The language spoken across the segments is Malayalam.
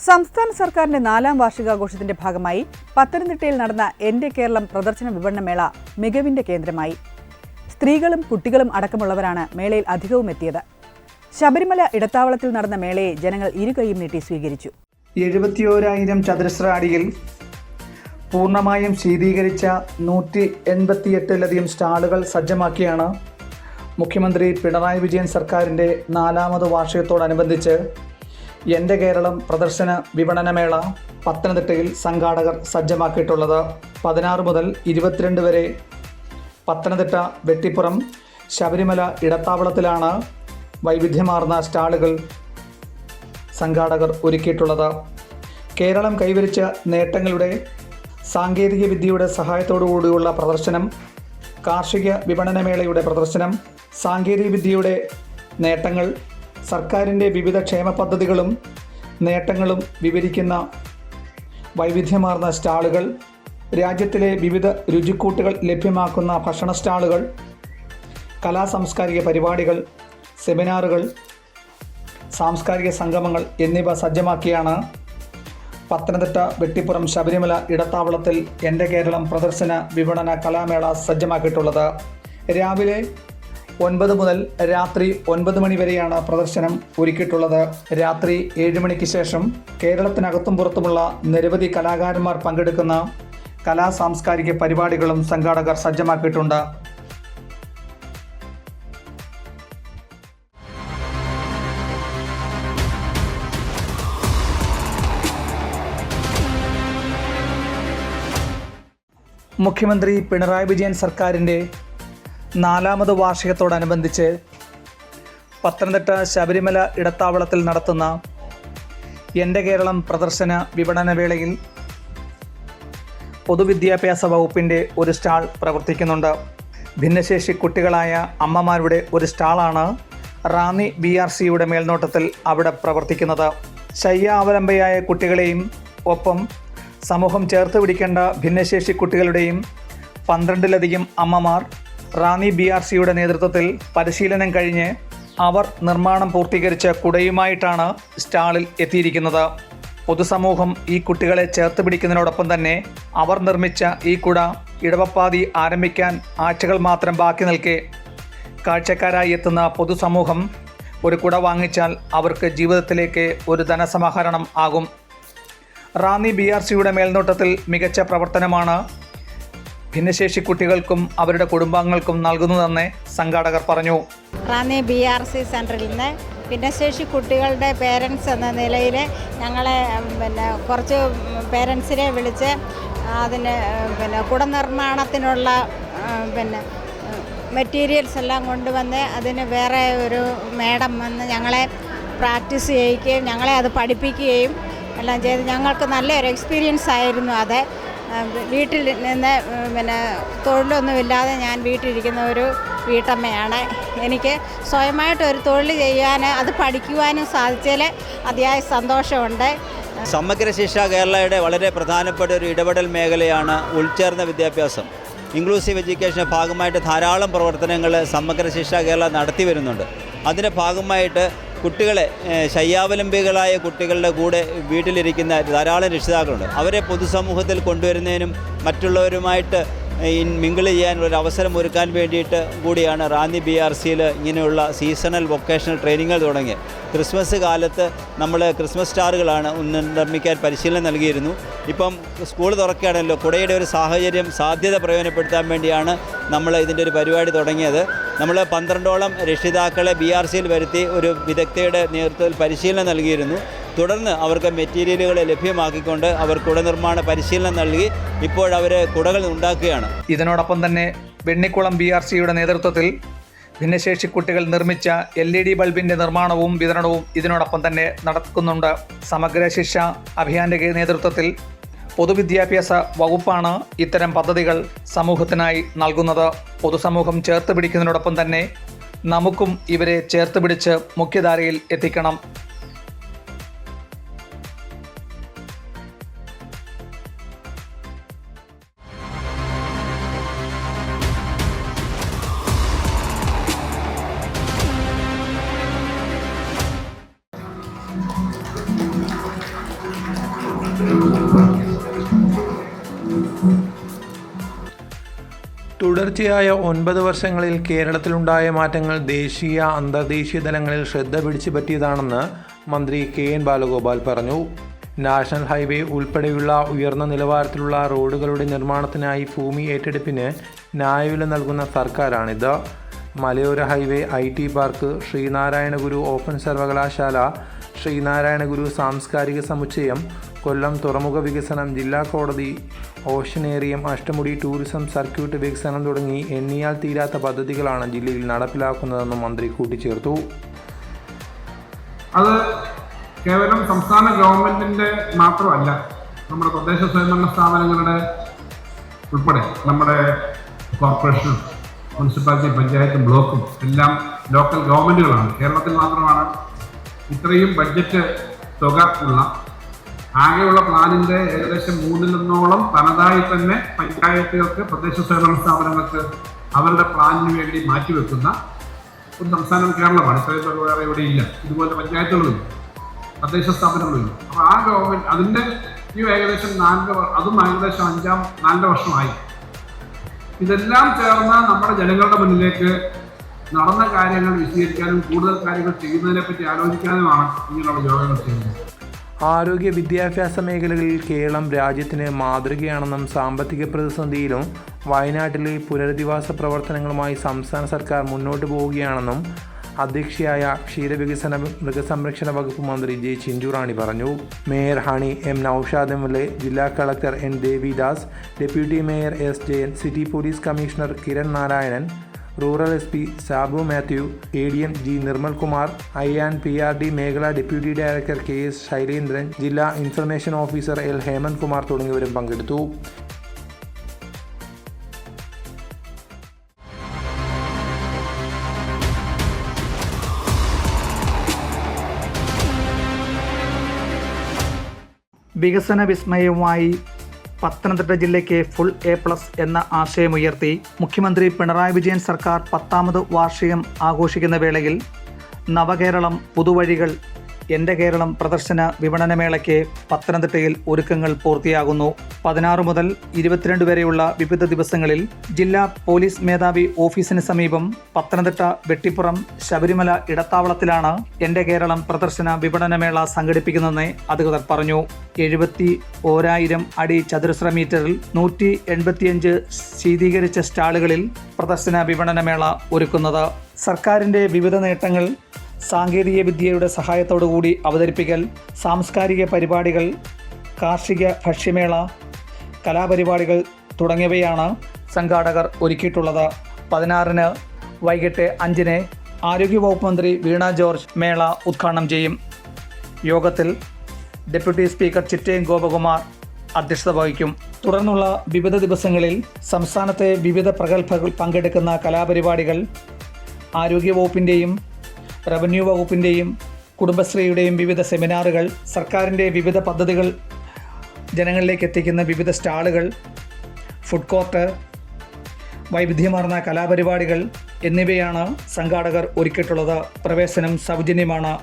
സംസ്ഥാന സർക്കാരിന്റെ 4ാം വാർഷികാഘോഷത്തിന്റെ ഭാഗമായി പത്തനംതിട്ടയിൽ നടന്ന എന്റെ കേരളം പ്രദർശന വിപണനമേള മികവിന്റെ കേന്ദ്രമായി. സ്ത്രീകളും കുട്ടികളും അടക്കമുള്ളവരാണ് മേളയിൽ അധികവും എത്തിയത്. ശബരിമല ഇടത്താവളത്തിൽ നടന്ന മേളയെ ജനങ്ങൾ ഇരുകൈയും നീട്ടി സ്വീകരിച്ചു. 71,000 ചതുരശ്ര അടിയിൽ പൂർണ്ണമായും ശീതീകരിച്ച 188ലധികം സ്റ്റാളുകൾ സജ്ജമാക്കിയാണ് മുഖ്യമന്ത്രി പിണറായി വിജയൻ സർക്കാരിൻ്റെ 4ാമത് വാർഷികത്തോടനുബന്ധിച്ച് എൻ്റെ കേരളം പ്രദർശന വിപണനമേള പത്തനംതിട്ടയിൽ സംഘാടകർ സജ്ജമാക്കിയിട്ടുള്ളത്. 16 മുതൽ 22 വരെ പത്തനംതിട്ട വെട്ടിപ്പുറം ശബരിമല ഇടത്താവളത്തിലാണ് വൈവിധ്യമാർന്ന സ്റ്റാളുകൾ സംഘാടകർ ഒരുക്കിയിട്ടുള്ളത്. കേരളം കൈവരിച്ച നേട്ടങ്ങളുടെ സാങ്കേതിക വിദ്യയുടെ സഹായത്തോടുകൂടിയുള്ള പ്രദർശനം, കാർഷിക വിപണനമേളയുടെ പ്രദർശനം, സാങ്കേതിക വിദ്യയുടെ നേട്ടങ്ങൾ, സർക്കാരിൻ്റെ വിവിധ ക്ഷേമ പദ്ധതികളും നേട്ടങ്ങളും വിവരിക്കുന്ന വൈവിധ്യമാർന്ന സ്റ്റാളുകൾ, രാജ്യത്തിലെ വിവിധ രുചിക്കൂട്ടുകൾ ലഭ്യമാക്കുന്ന ഭക്ഷണ സ്റ്റാളുകൾ, കലാസാംസ്കാരിക പരിപാടികൾ, സെമിനാറുകൾ, സാംസ്കാരിക സംഗമങ്ങൾ എന്നിവ സജ്ജമാക്കിയാണ് പത്തനംതിട്ട വെട്ടിപ്പുറം ശബരിമല ഇടത്താവളത്തിൽ എൻ്റെ കേരളം പ്രദർശന വിപണന കലാമേള സജ്ജമാക്കിയിട്ടുള്ളത്. രാവിലെ 9 മുതൽ രാത്രി 9 മണി വരെയാണ് പ്രദർശനം ഒരുക്കിയിട്ടുള്ളത്. രാത്രി 7 മണിക്ക് ശേഷം കേരളത്തിനകത്തും പുറത്തുമുള്ള നിരവധി കലാകാരന്മാർ പങ്കെടുക്കുന്ന കലാസാംസ്കാരിക പരിപാടികളും സംഘാടകർ സജ്ജമാക്കിയിട്ടുണ്ട്. മുഖ്യമന്ത്രി പിണറായി വിജയൻ സർക്കാരിൻ്റെ 4ാമത് വാർഷികത്തോടനുബന്ധിച്ച് പത്തനംതിട്ട ശബരിമല ഇടത്താവളത്തിൽ നടത്തുന്ന എൻ്റെ കേരളം പ്രദർശന വിപണനവേളയിൽ പൊതുവിദ്യാഭ്യാസ വകുപ്പിൻ്റെ ഒരു സ്റ്റാൾ പ്രവർത്തിക്കുന്നുണ്ട്. ഭിന്നശേഷി കുട്ടികളായ അമ്മമാരുടെ ഒരു സ്റ്റാളാണ് റാന്നി BRCയുടെ മേൽനോട്ടത്തിൽ അവിടെ പ്രവർത്തിക്കുന്നത്. ശയ്യാവലംബയായ കുട്ടികളെയും ഒപ്പം സമൂഹം ചേർത്ത് പിടിക്കേണ്ട ഭിന്നശേഷി കുട്ടികളുടെയും 12ലധികം അമ്മമാർ റാന്നി BRCയുടെ നേതൃത്വത്തിൽ പരിശീലനം കഴിഞ്ഞ് അവർ നിർമ്മാണം പൂർത്തീകരിച്ച കുടയുമായിട്ടാണ് സ്റ്റാളിൽ എത്തിയിരിക്കുന്നത്. പൊതുസമൂഹം ഈ കുട്ടികളെ ചേർത്ത് പിടിക്കുന്നതിനോടൊപ്പം തന്നെ അവർ നിർമ്മിച്ച ഈ കുട ഇടവപ്പാതി ആരംഭിക്കാൻ ആഴ്ചകൾ മാത്രം ബാക്കി നിൽക്കെ കാഴ്ചക്കാരായി എത്തുന്ന പൊതുസമൂഹം ഒരു കുട വാങ്ങിച്ചാൽ അവർക്ക് ജീവിതത്തിലേക്ക് ഒരു ധനസമാഹരണം ആകും. റാന്നി BRCയുടെ മേൽനോട്ടത്തിൽ മികച്ച പ്രവർത്തനമാണ് ഭിന്നശേഷി കുട്ടികൾക്കും അവരുടെ കുടുംബാംഗങ്ങൾക്കും നൽകുന്നതെന്ന് സംഘാടകർ പറഞ്ഞു. റാന്നി BRC സെൻറ്ററിൽ നിന്ന് ഭിന്നശേഷി കുട്ടികളുടെ പേരൻസ് എന്ന നിലയിൽ ഞങ്ങളെ കുറച്ച് പേരൻസിനെ വിളിച്ച് അതിന് കുട നിർമ്മാണത്തിനുള്ള മെറ്റീരിയൽസ് എല്ലാം കൊണ്ടുവന്ന് അതിന് വേറെ ഒരു മേഡം വന്ന് ഞങ്ങളെ പ്രാക്ടീസ് ചെയ്യിക്കുകയും ഞങ്ങളെ അത് പഠിപ്പിക്കുകയും എല്ലാം ചെയ്ത് ഞങ്ങൾക്ക് നല്ലൊരു എക്സ്പീരിയൻസ് ആയിരുന്നു. അത് വീട്ടിൽ നിന്ന് തൊഴിലൊന്നുമില്ലാതെ ഞാൻ വീട്ടിലിരിക്കുന്ന ഒരു വീട്ടമ്മയാണ്. എനിക്ക് സ്വയമായിട്ടൊരു തൊഴിൽ ചെയ്യാൻ അത് പഠിക്കുവാനും സാധിച്ചതിൽ അതിയായ സന്തോഷമുണ്ട്. സമഗ്ര ശിക്ഷ കേരളയുടെ വളരെ പ്രധാനപ്പെട്ട ഒരു ഇടപെടൽ മേഖലയാണ് ഉൾച്ചേർന്ന വിദ്യാഭ്യാസം. ഇൻക്ലൂസീവ് എഡ്യൂക്കേഷൻ്റെ ഭാഗമായിട്ട് ധാരാളം പ്രവർത്തനങ്ങൾ സമഗ്ര ശിക്ഷ കേരള നടത്തി വരുന്നുണ്ട്. അതിൻ്റെ ഭാഗമായിട്ട് കുട്ടികളെ ശയ്യാവലംബികളായ കുട്ടികളുടെ കൂടെ വീട്ടിലിരിക്കുന്ന ധാരാളം രക്ഷിതാക്കളുണ്ട്. അവരെ പൊതുസമൂഹത്തിൽ കൊണ്ടുവരുന്നതിനും മറ്റുള്ളവരുമായിട്ട് മിങ്കിൾ ചെയ്യാനുള്ള അവസരം ഒരുക്കാൻ വേണ്ടിയിട്ട് കൂടിയാണ് റാന്നി BRCയിൽ ഇങ്ങനെയുള്ള സീസണൽ വൊക്കേഷണൽ ട്രെയിനിങ്ങുകൾ തുടങ്ങിയത്. ക്രിസ്മസ് കാലത്ത് നമ്മൾ ക്രിസ്മസ് സ്റ്റാറുകളാണ് നിർമ്മിക്കാൻ പരിശീലനം നൽകിയിരുന്നു. ഇപ്പം സ്കൂൾ തുറക്കുകയാണല്ലോ, കുടയുടെ ഒരു സാധ്യത പ്രയോജനപ്പെടുത്താൻ വേണ്ടിയാണ് നമ്മൾ ഇതിൻ്റെ ഒരു പരിപാടി തുടങ്ങിയത്. നമ്മൾ 12ഓളം രക്ഷിതാക്കളെ BRCയിൽ വരുത്തി ഒരു വിദഗ്ധയുടെ നേതൃത്വത്തിൽ പരിശീലനം നൽകിയിരുന്നു. തുടർന്ന് അവർക്ക് മെറ്റീരിയലുകൾ ലഭ്യമാക്കിക്കൊണ്ട് അവർ കുട നിർമ്മാണ പരിശീലനം നൽകി ഇപ്പോഴവർ കുടകൾ ഉണ്ടാക്കുകയാണ്. ഇതിനോടൊപ്പം തന്നെ വെണ്ണിക്കുളം BRCയുടെ നേതൃത്വത്തിൽ ഭിന്നശേഷി കുട്ടികൾ നിർമ്മിച്ച LED ബൾബിൻ്റെ നിർമ്മാണവും വിതരണവും ഇതിനോടൊപ്പം തന്നെ നടക്കുന്നുണ്ട്. സമഗ്ര ശിക്ഷ അഭിയാൻ്റെ നേതൃത്വത്തിൽ പൊതുവിദ്യാഭ്യാസ വകുപ്പാണ് ഇത്തരം പദ്ധതികൾ സമൂഹത്തിനായി നൽകുന്നത്. പൊതുസമൂഹം ചേർത്ത് പിടിക്കുന്നതിനോടൊപ്പം തന്നെ നമുക്കും ഇവരെ ചേർത്ത് പിടിച്ച് മുഖ്യധാരയിൽ എത്തിക്കണം. തുടർച്ചയായ 9 വർഷങ്ങളിൽ കേരളത്തിലുണ്ടായ മാറ്റങ്ങൾ ദേശീയ അന്തർദേശീയ തലങ്ങളിൽ ശ്രദ്ധ പിടിച്ചു പറ്റിയതാണെന്ന് മന്ത്രി KN ബാലഗോപാൽ പറഞ്ഞു. നാഷണൽ ഹൈവേ ഉൾപ്പെടെയുള്ള ഉയർന്ന നിലവാരത്തിലുള്ള റോഡുകളുടെ നിർമ്മാണത്തിനായി ഭൂമി ഏറ്റെടുപ്പിന് ന്യായവില നൽകുന്ന സർക്കാരാണിത്. മലയോര highway, IT park, Sreenarayana Guru open സർവകലാശാല, ശ്രീനാരായണ ഗുരു സാംസ്കാരിക സമുച്ചയം, കൊല്ലം തുറമുഖ വികസനം, ജില്ലാ കോടതി, ഓഷ്യനേറിയം, അഷ്ടമുടി ടൂറിസം സർക്യൂട്ട് വികസനം തുടങ്ങി എണ്ണിയാൽ തീരാത്ത പദ്ധതികളാണ് ജില്ലയിൽ നടപ്പിലാക്കുന്നതെന്നും മന്ത്രി കൂട്ടിച്ചേർത്തു. അത് കേവലം സംസ്ഥാന ഗവൺമെന്റിന്റെ മാത്രമല്ല, നമ്മുടെ തദ്ദേശ സ്വയംഭരണ സ്ഥാപനങ്ങളുടെ ഉൾപ്പെടെ നമ്മുടെ കോർപ്പറേഷനും മുനിസിപ്പാലിറ്റി, പഞ്ചായത്തും ബ്ലോക്കും എല്ലാം ലോക്കൽ ഗവൺമെന്റുകളാണ്. കേരളത്തിൽ മാത്രമാണ് ഇത്രയും ബഡ്ജറ്റ് തുക ഉള്ള, ആകെയുള്ള പ്ലാനിൻ്റെ ഏകദേശം 1/3 തനതായി തന്നെ പഞ്ചായത്തുകൾക്ക്, തദ്ദേശ സ്വയംഭരണ സ്ഥാപനങ്ങൾക്ക് അവരുടെ പ്ലാനിന് വേണ്ടി മാറ്റിവെക്കുന്ന ഒരു സംസ്ഥാനം കേരളമാണ്. ഇത്രയും തുക വേറെ ഇവിടെ ഇല്ല. ഇതുപോലെ പഞ്ചായത്തുകളില്ല, തദ്ദേശ സ്ഥാപനങ്ങളില്ല. അപ്പോൾ ആ ഗവൺമെൻറ് അതിൻ്റെ ഏകദേശം 4 വർഷമായി. ഇതെല്ലാം ചേർന്ന് നമ്മുടെ ജനങ്ങളുടെ മുന്നിലേക്ക് നടന്ന കാര്യങ്ങൾ വിശദീകരിക്കാനും കൂടുതൽ കാര്യങ്ങൾ ചെയ്യുന്നതിനെ പറ്റി ആലോചിക്കാനുമാണ് ഇങ്ങനെയുള്ള യോഗങ്ങൾ ചെയ്യുന്നത്. ആരോഗ്യ വിദ്യാഭ്യാസ മേഖലകളിൽ കേരളം രാജ്യത്തിന് മാതൃകയാണെന്നും സാമ്പത്തിക പ്രതിസന്ധിയിലും വയനാട്ടിലെ പുനരധിവാസ പ്രവർത്തനങ്ങളുമായി സംസ്ഥാന സർക്കാർ മുന്നോട്ട് പോവുകയാണെന്നും അധ്യക്ഷയായ ക്ഷീരവികസന മൃഗസംരക്ഷണ വകുപ്പ് മന്ത്രി J. ചിഞ്ചുറാണി പറഞ്ഞു. Mayor Honey M. Naushad MLA, ജില്ലാ collector N. Devidas, deputy mayor S. Jayan, city police commissioner Kiran Narayanan, rural SP Sabu Mathew, ADM G. Nirmalkumar, IANPRD മേഖലാ ഡെപ്യൂട്ടി ഡയറക്ടർ KS ശൈലേന്ദ്രൻ, ജില്ലാ information officer L. Hemanth Kumar തുടങ്ങിയവരും പങ്കെടുത്തു. വികസന വിസ്മയവുമായി പത്തനംതിട്ട ജില്ലയ്ക്ക് ഫുൾ A+ എന്ന ആശയമുയർത്തി മുഖ്യമന്ത്രി പിണറായി വിജയൻ സർക്കാർ 10ാമത് വാർഷികം ആഘോഷിക്കുന്ന വേളയിൽ നവകേരളം പുതുവഴികൾ എൻ്റെ കേരളം പ്രദർശന വിപണനമേളയ്ക്ക് പത്തനംതിട്ടയിൽ ഒരുക്കങ്ങൾ പൂർത്തിയാകുന്നു. 16 മുതൽ 22 വരെയുള്ള വിവിധ ദിവസങ്ങളിൽ ജില്ലാ പോലീസ് മേധാവി ഓഫീസിന് സമീപം പത്തനംതിട്ട വെട്ടിപ്പുറം ശബരിമല ഇടത്താവളത്തിലാണ് എൻ്റെ കേരളം പ്രദർശന വിപണനമേള സംഘടിപ്പിക്കുന്നതെന്ന് അധികൃതർ പറഞ്ഞു. 71,000 അടി ചതുരശ്ര മീറ്ററിൽ 185 ശീതീകരിച്ച സ്റ്റാളുകളിൽ പ്രദർശന വിപണനമേള ഒരുക്കുന്നത്. സർക്കാരിൻ്റെ വിവിധ നേട്ടങ്ങൾ സാങ്കേതിക വിദ്യയുടെ സഹായത്തോടുകൂടി അവതരിപ്പിക്കൽ, സാംസ്കാരിക പരിപാടികൾ, കാർഷിക ഭക്ഷ്യമേള, കലാപരിപാടികൾ തുടങ്ങിയവയാണ് സംഘാടകർ ഒരുക്കിയിട്ടുള്ളത്. 16-ന് വൈകിട്ട് 5-ന് ആരോഗ്യവകുപ്പ് മന്ത്രി വീണ ജോർജ് മേള ഉദ്ഘാടനം ചെയ്യും. യോഗത്തിൽ ഡെപ്യൂട്ടി സ്പീക്കർ ചിറ്റയം ഗോപകുമാർ അധ്യക്ഷത വഹിക്കും. തുടർന്നുള്ള വിവിധ ദിവസങ്ങളിൽ സംസ്ഥാനത്തെ വിവിധ പ്രഗത്ഭർ പങ്കെടുക്കുന്ന കലാപരിപാടികൾ ആരോഗ്യവകുപ്പിൻ്റെയും റവന്യൂ വകുപ്പിൻ്റെയും കുടുംബശ്രീയുടെയും വിവിധ സെമിനാറുകൾ, സർക്കാരിൻ്റെ വിവിധ പദ്ധതികൾ ജനങ്ങളിലേക്ക് എത്തിക്കുന്ന വിവിധ സ്റ്റാളുകൾ, ഫുഡ് കോർട്ട്, വൈവിധ്യമാർന്ന കലാപരിപാടികൾ എന്നിവയാണ് സംഘാടകർ ഒരുക്കിയിട്ടുള്ളത്. പ്രവേശനം സൗജന്യമാണ്.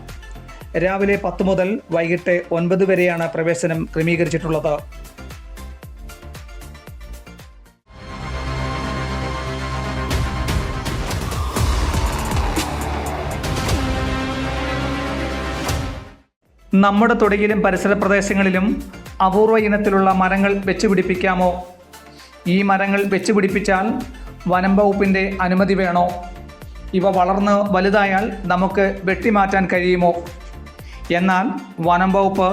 രാവിലെ 10 മുതൽ വൈകിട്ട് 9 വരെയാണ് പ്രവേശനം ക്രമീകരിച്ചിട്ടുള്ളത്. നമ്മുടെ തൊടിയിലും പരിസര പ്രദേശങ്ങളിലും അപൂർവ ഇനത്തിലുള്ള മരങ്ങൾ വെച്ചുപിടിപ്പിക്കാമോ? ഈ മരങ്ങൾ വെച്ചുപിടിപ്പിച്ചാൽ വനം വകുപ്പിൻ്റെ അനുമതി വേണോ? ഇവ വളർന്ന് വലുതായാൽ നമുക്ക് വെട്ടിമാറ്റാൻ കഴിയുമോ? എന്നാൽ വനം വകുപ്പ്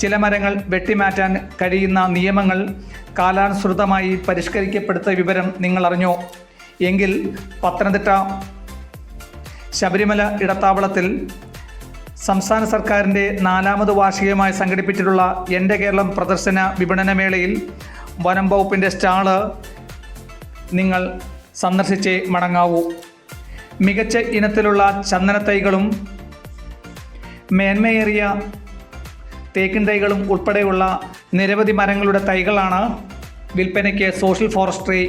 ചില മരങ്ങൾ വെട്ടിമാറ്റാൻ കഴിയുന്ന നിയമങ്ങൾ കാലാനുസൃതമായി പരിഷ്കരിക്കപ്പെടുത്ത വിവരം നിങ്ങൾ അറിഞ്ഞോ? എങ്കിൽ പത്തനംതിട്ട ശബരിമല ഇടത്താവളത്തിൽ സംസ്ഥാന സർക്കാരിൻ്റെ 4ാമത് വാർഷികമായി സംഘടിപ്പിച്ചിട്ടുള്ള എൻ്റെ കേരളം പ്രദർശന വിപണനമേളയിൽ വനം വകുപ്പിൻ്റെ സ്റ്റാള് നിങ്ങൾ സന്ദർശിച്ചേ മടങ്ങാവൂ. മികച്ച ഇനത്തിലുള്ള ചന്ദനത്തൈകളും മേന്മയേറിയ തേക്കിൻ തൈകളും ഉൾപ്പെടെയുള്ള നിരവധി മരങ്ങളുടെ തൈകളാണ് വിൽപ്പനയ്ക്ക് സോഷ്യൽ ഫോറസ്ട്രി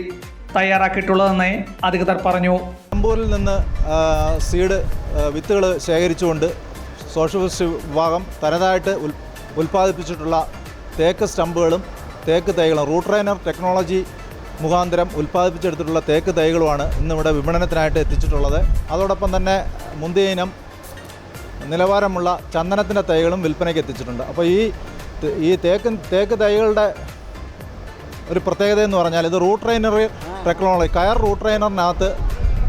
തയ്യാറാക്കിയിട്ടുള്ളതെന്ന് അധികൃതർ പറഞ്ഞു. നിലമ്പൂരിൽ നിന്ന് സീഡ് വിത്തുകൾ ശേഖരിച്ചുകൊണ്ട് സോഷ്യൽ ഫോറസ്ട്രി വിഭാഗം തനതായിട്ട് ഉൽപ്പാദിപ്പിച്ചിട്ടുള്ള തേക്ക് സ്റ്റമ്പുകളും തേക്ക് തൈകളും റൂട്ട് ട്രെയിനർ ടെക്നോളജി മുഖാന്തരം ഉൽപ്പാദിപ്പിച്ചെടുത്തിട്ടുള്ള തേക്ക് തൈകളുമാണ് ഇന്നിവിടെ വിപണനത്തിനായിട്ട് എത്തിച്ചിട്ടുള്ളത്. അതോടൊപ്പം തന്നെ മുന്തിയ ഇനം നിലവാരമുള്ള ചന്ദനത്തിൻ്റെ തൈകളും വിൽപ്പനയ്ക്ക് എത്തിച്ചിട്ടുണ്ട്. അപ്പോൾ ഈ തേക്ക് തൈകളുടെ ഒരു പ്രത്യേകത എന്ന് പറഞ്ഞാൽ ഇത് റൂട്ട് ട്രെയിനർ ടെക്നോളജി, കയർ റൂട്ട് ട്രെയിനറിനകത്ത്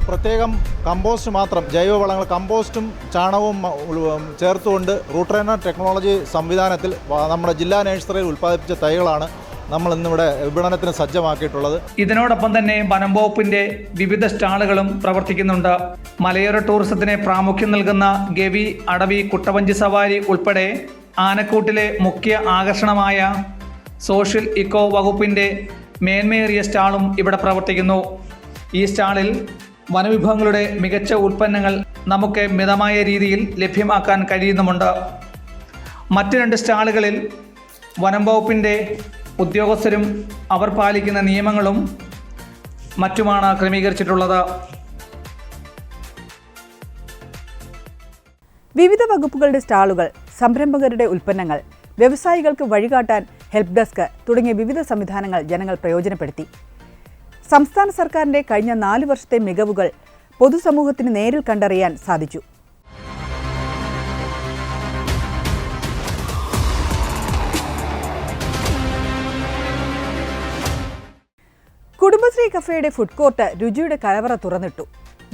പ്രത്യേകം കമ്പോസ്റ്റ് മാത്രം, ജൈവവളങ്ങൾ കമ്പോസ്റ്റും ചാണകവും ചേർത്തുകൊണ്ട് റൂട്ട് ട്രെയിനർ ടെക്നോളജി സംവിധാനത്തിൽ നമ്മുടെ ജില്ലാ നഴ്സറിയിൽ ഉൽപ്പാദിപ്പിച്ച തൈകളാണ് നമ്മൾ ഇന്നിവിടെ വിപണനത്തിന് സജ്ജമാക്കിയിട്ടുള്ളത്. ഇതിനോടൊപ്പം തന്നെ വനം വകുപ്പിന്റെ വിവിധ സ്റ്റാളുകളും പ്രവർത്തിക്കുന്നുണ്ട്. മലയോര ടൂറിസത്തിന് പ്രാമുഖ്യം നൽകുന്ന ഗവി, അടവി, കുട്ടവഞ്ചി സവാരി ഉൾപ്പെടെ ആനക്കൂട്ടിലെ മുഖ്യ ആകർഷണമായ സോഷ്യൽ ഇക്കോ വകുപ്പിന്റെ മേന്മയേറിയ സ്റ്റാളും ഇവിടെ പ്രവർത്തിക്കുന്നു. ഈ സ്റ്റാളിൽ വനവിഭവങ്ങളുടെ മികച്ച ഉൽപ്പന്നങ്ങൾ നമുക്ക് മിതമായ രീതിയിൽ ലഭ്യമാക്കാൻ കഴിയുന്നുമുണ്ട്. മറ്റ് 2 സ്റ്റാളുകളിൽ വനം വകുപ്പിൻ്റെ ഉദ്യോഗസ്ഥരും അവർ പാലിക്കുന്ന നിയമങ്ങളും മറ്റുമാണ് ക്രമീകരിച്ചിട്ടുള്ളത്. വിവിധ വകുപ്പുകളുടെ സ്റ്റാളുകൾ, സംരംഭകരുടെ ഉൽപ്പന്നങ്ങൾ, വ്യവസായികൾക്ക് വഴികാട്ടാൻ ഹെൽപ്പ് ഡെസ്ക് തുടങ്ങിയ വിവിധ സംവിധാനങ്ങൾ ജനങ്ങൾ പ്രയോജനപ്പെടുത്തി. സംസ്ഥാന സർക്കാരിന്റെ കഴിഞ്ഞ 4 വർഷത്തെ മികവുകൾ പൊതുസമൂഹത്തിന് നേരിൽ കണ്ടറിയാൻ സാധിച്ചു. കുടുംബശ്രീ കഫേയുടെ ഫുഡ് കോർട്ട് രുചിയുടെ കലവറ തുറന്നിട്ടു.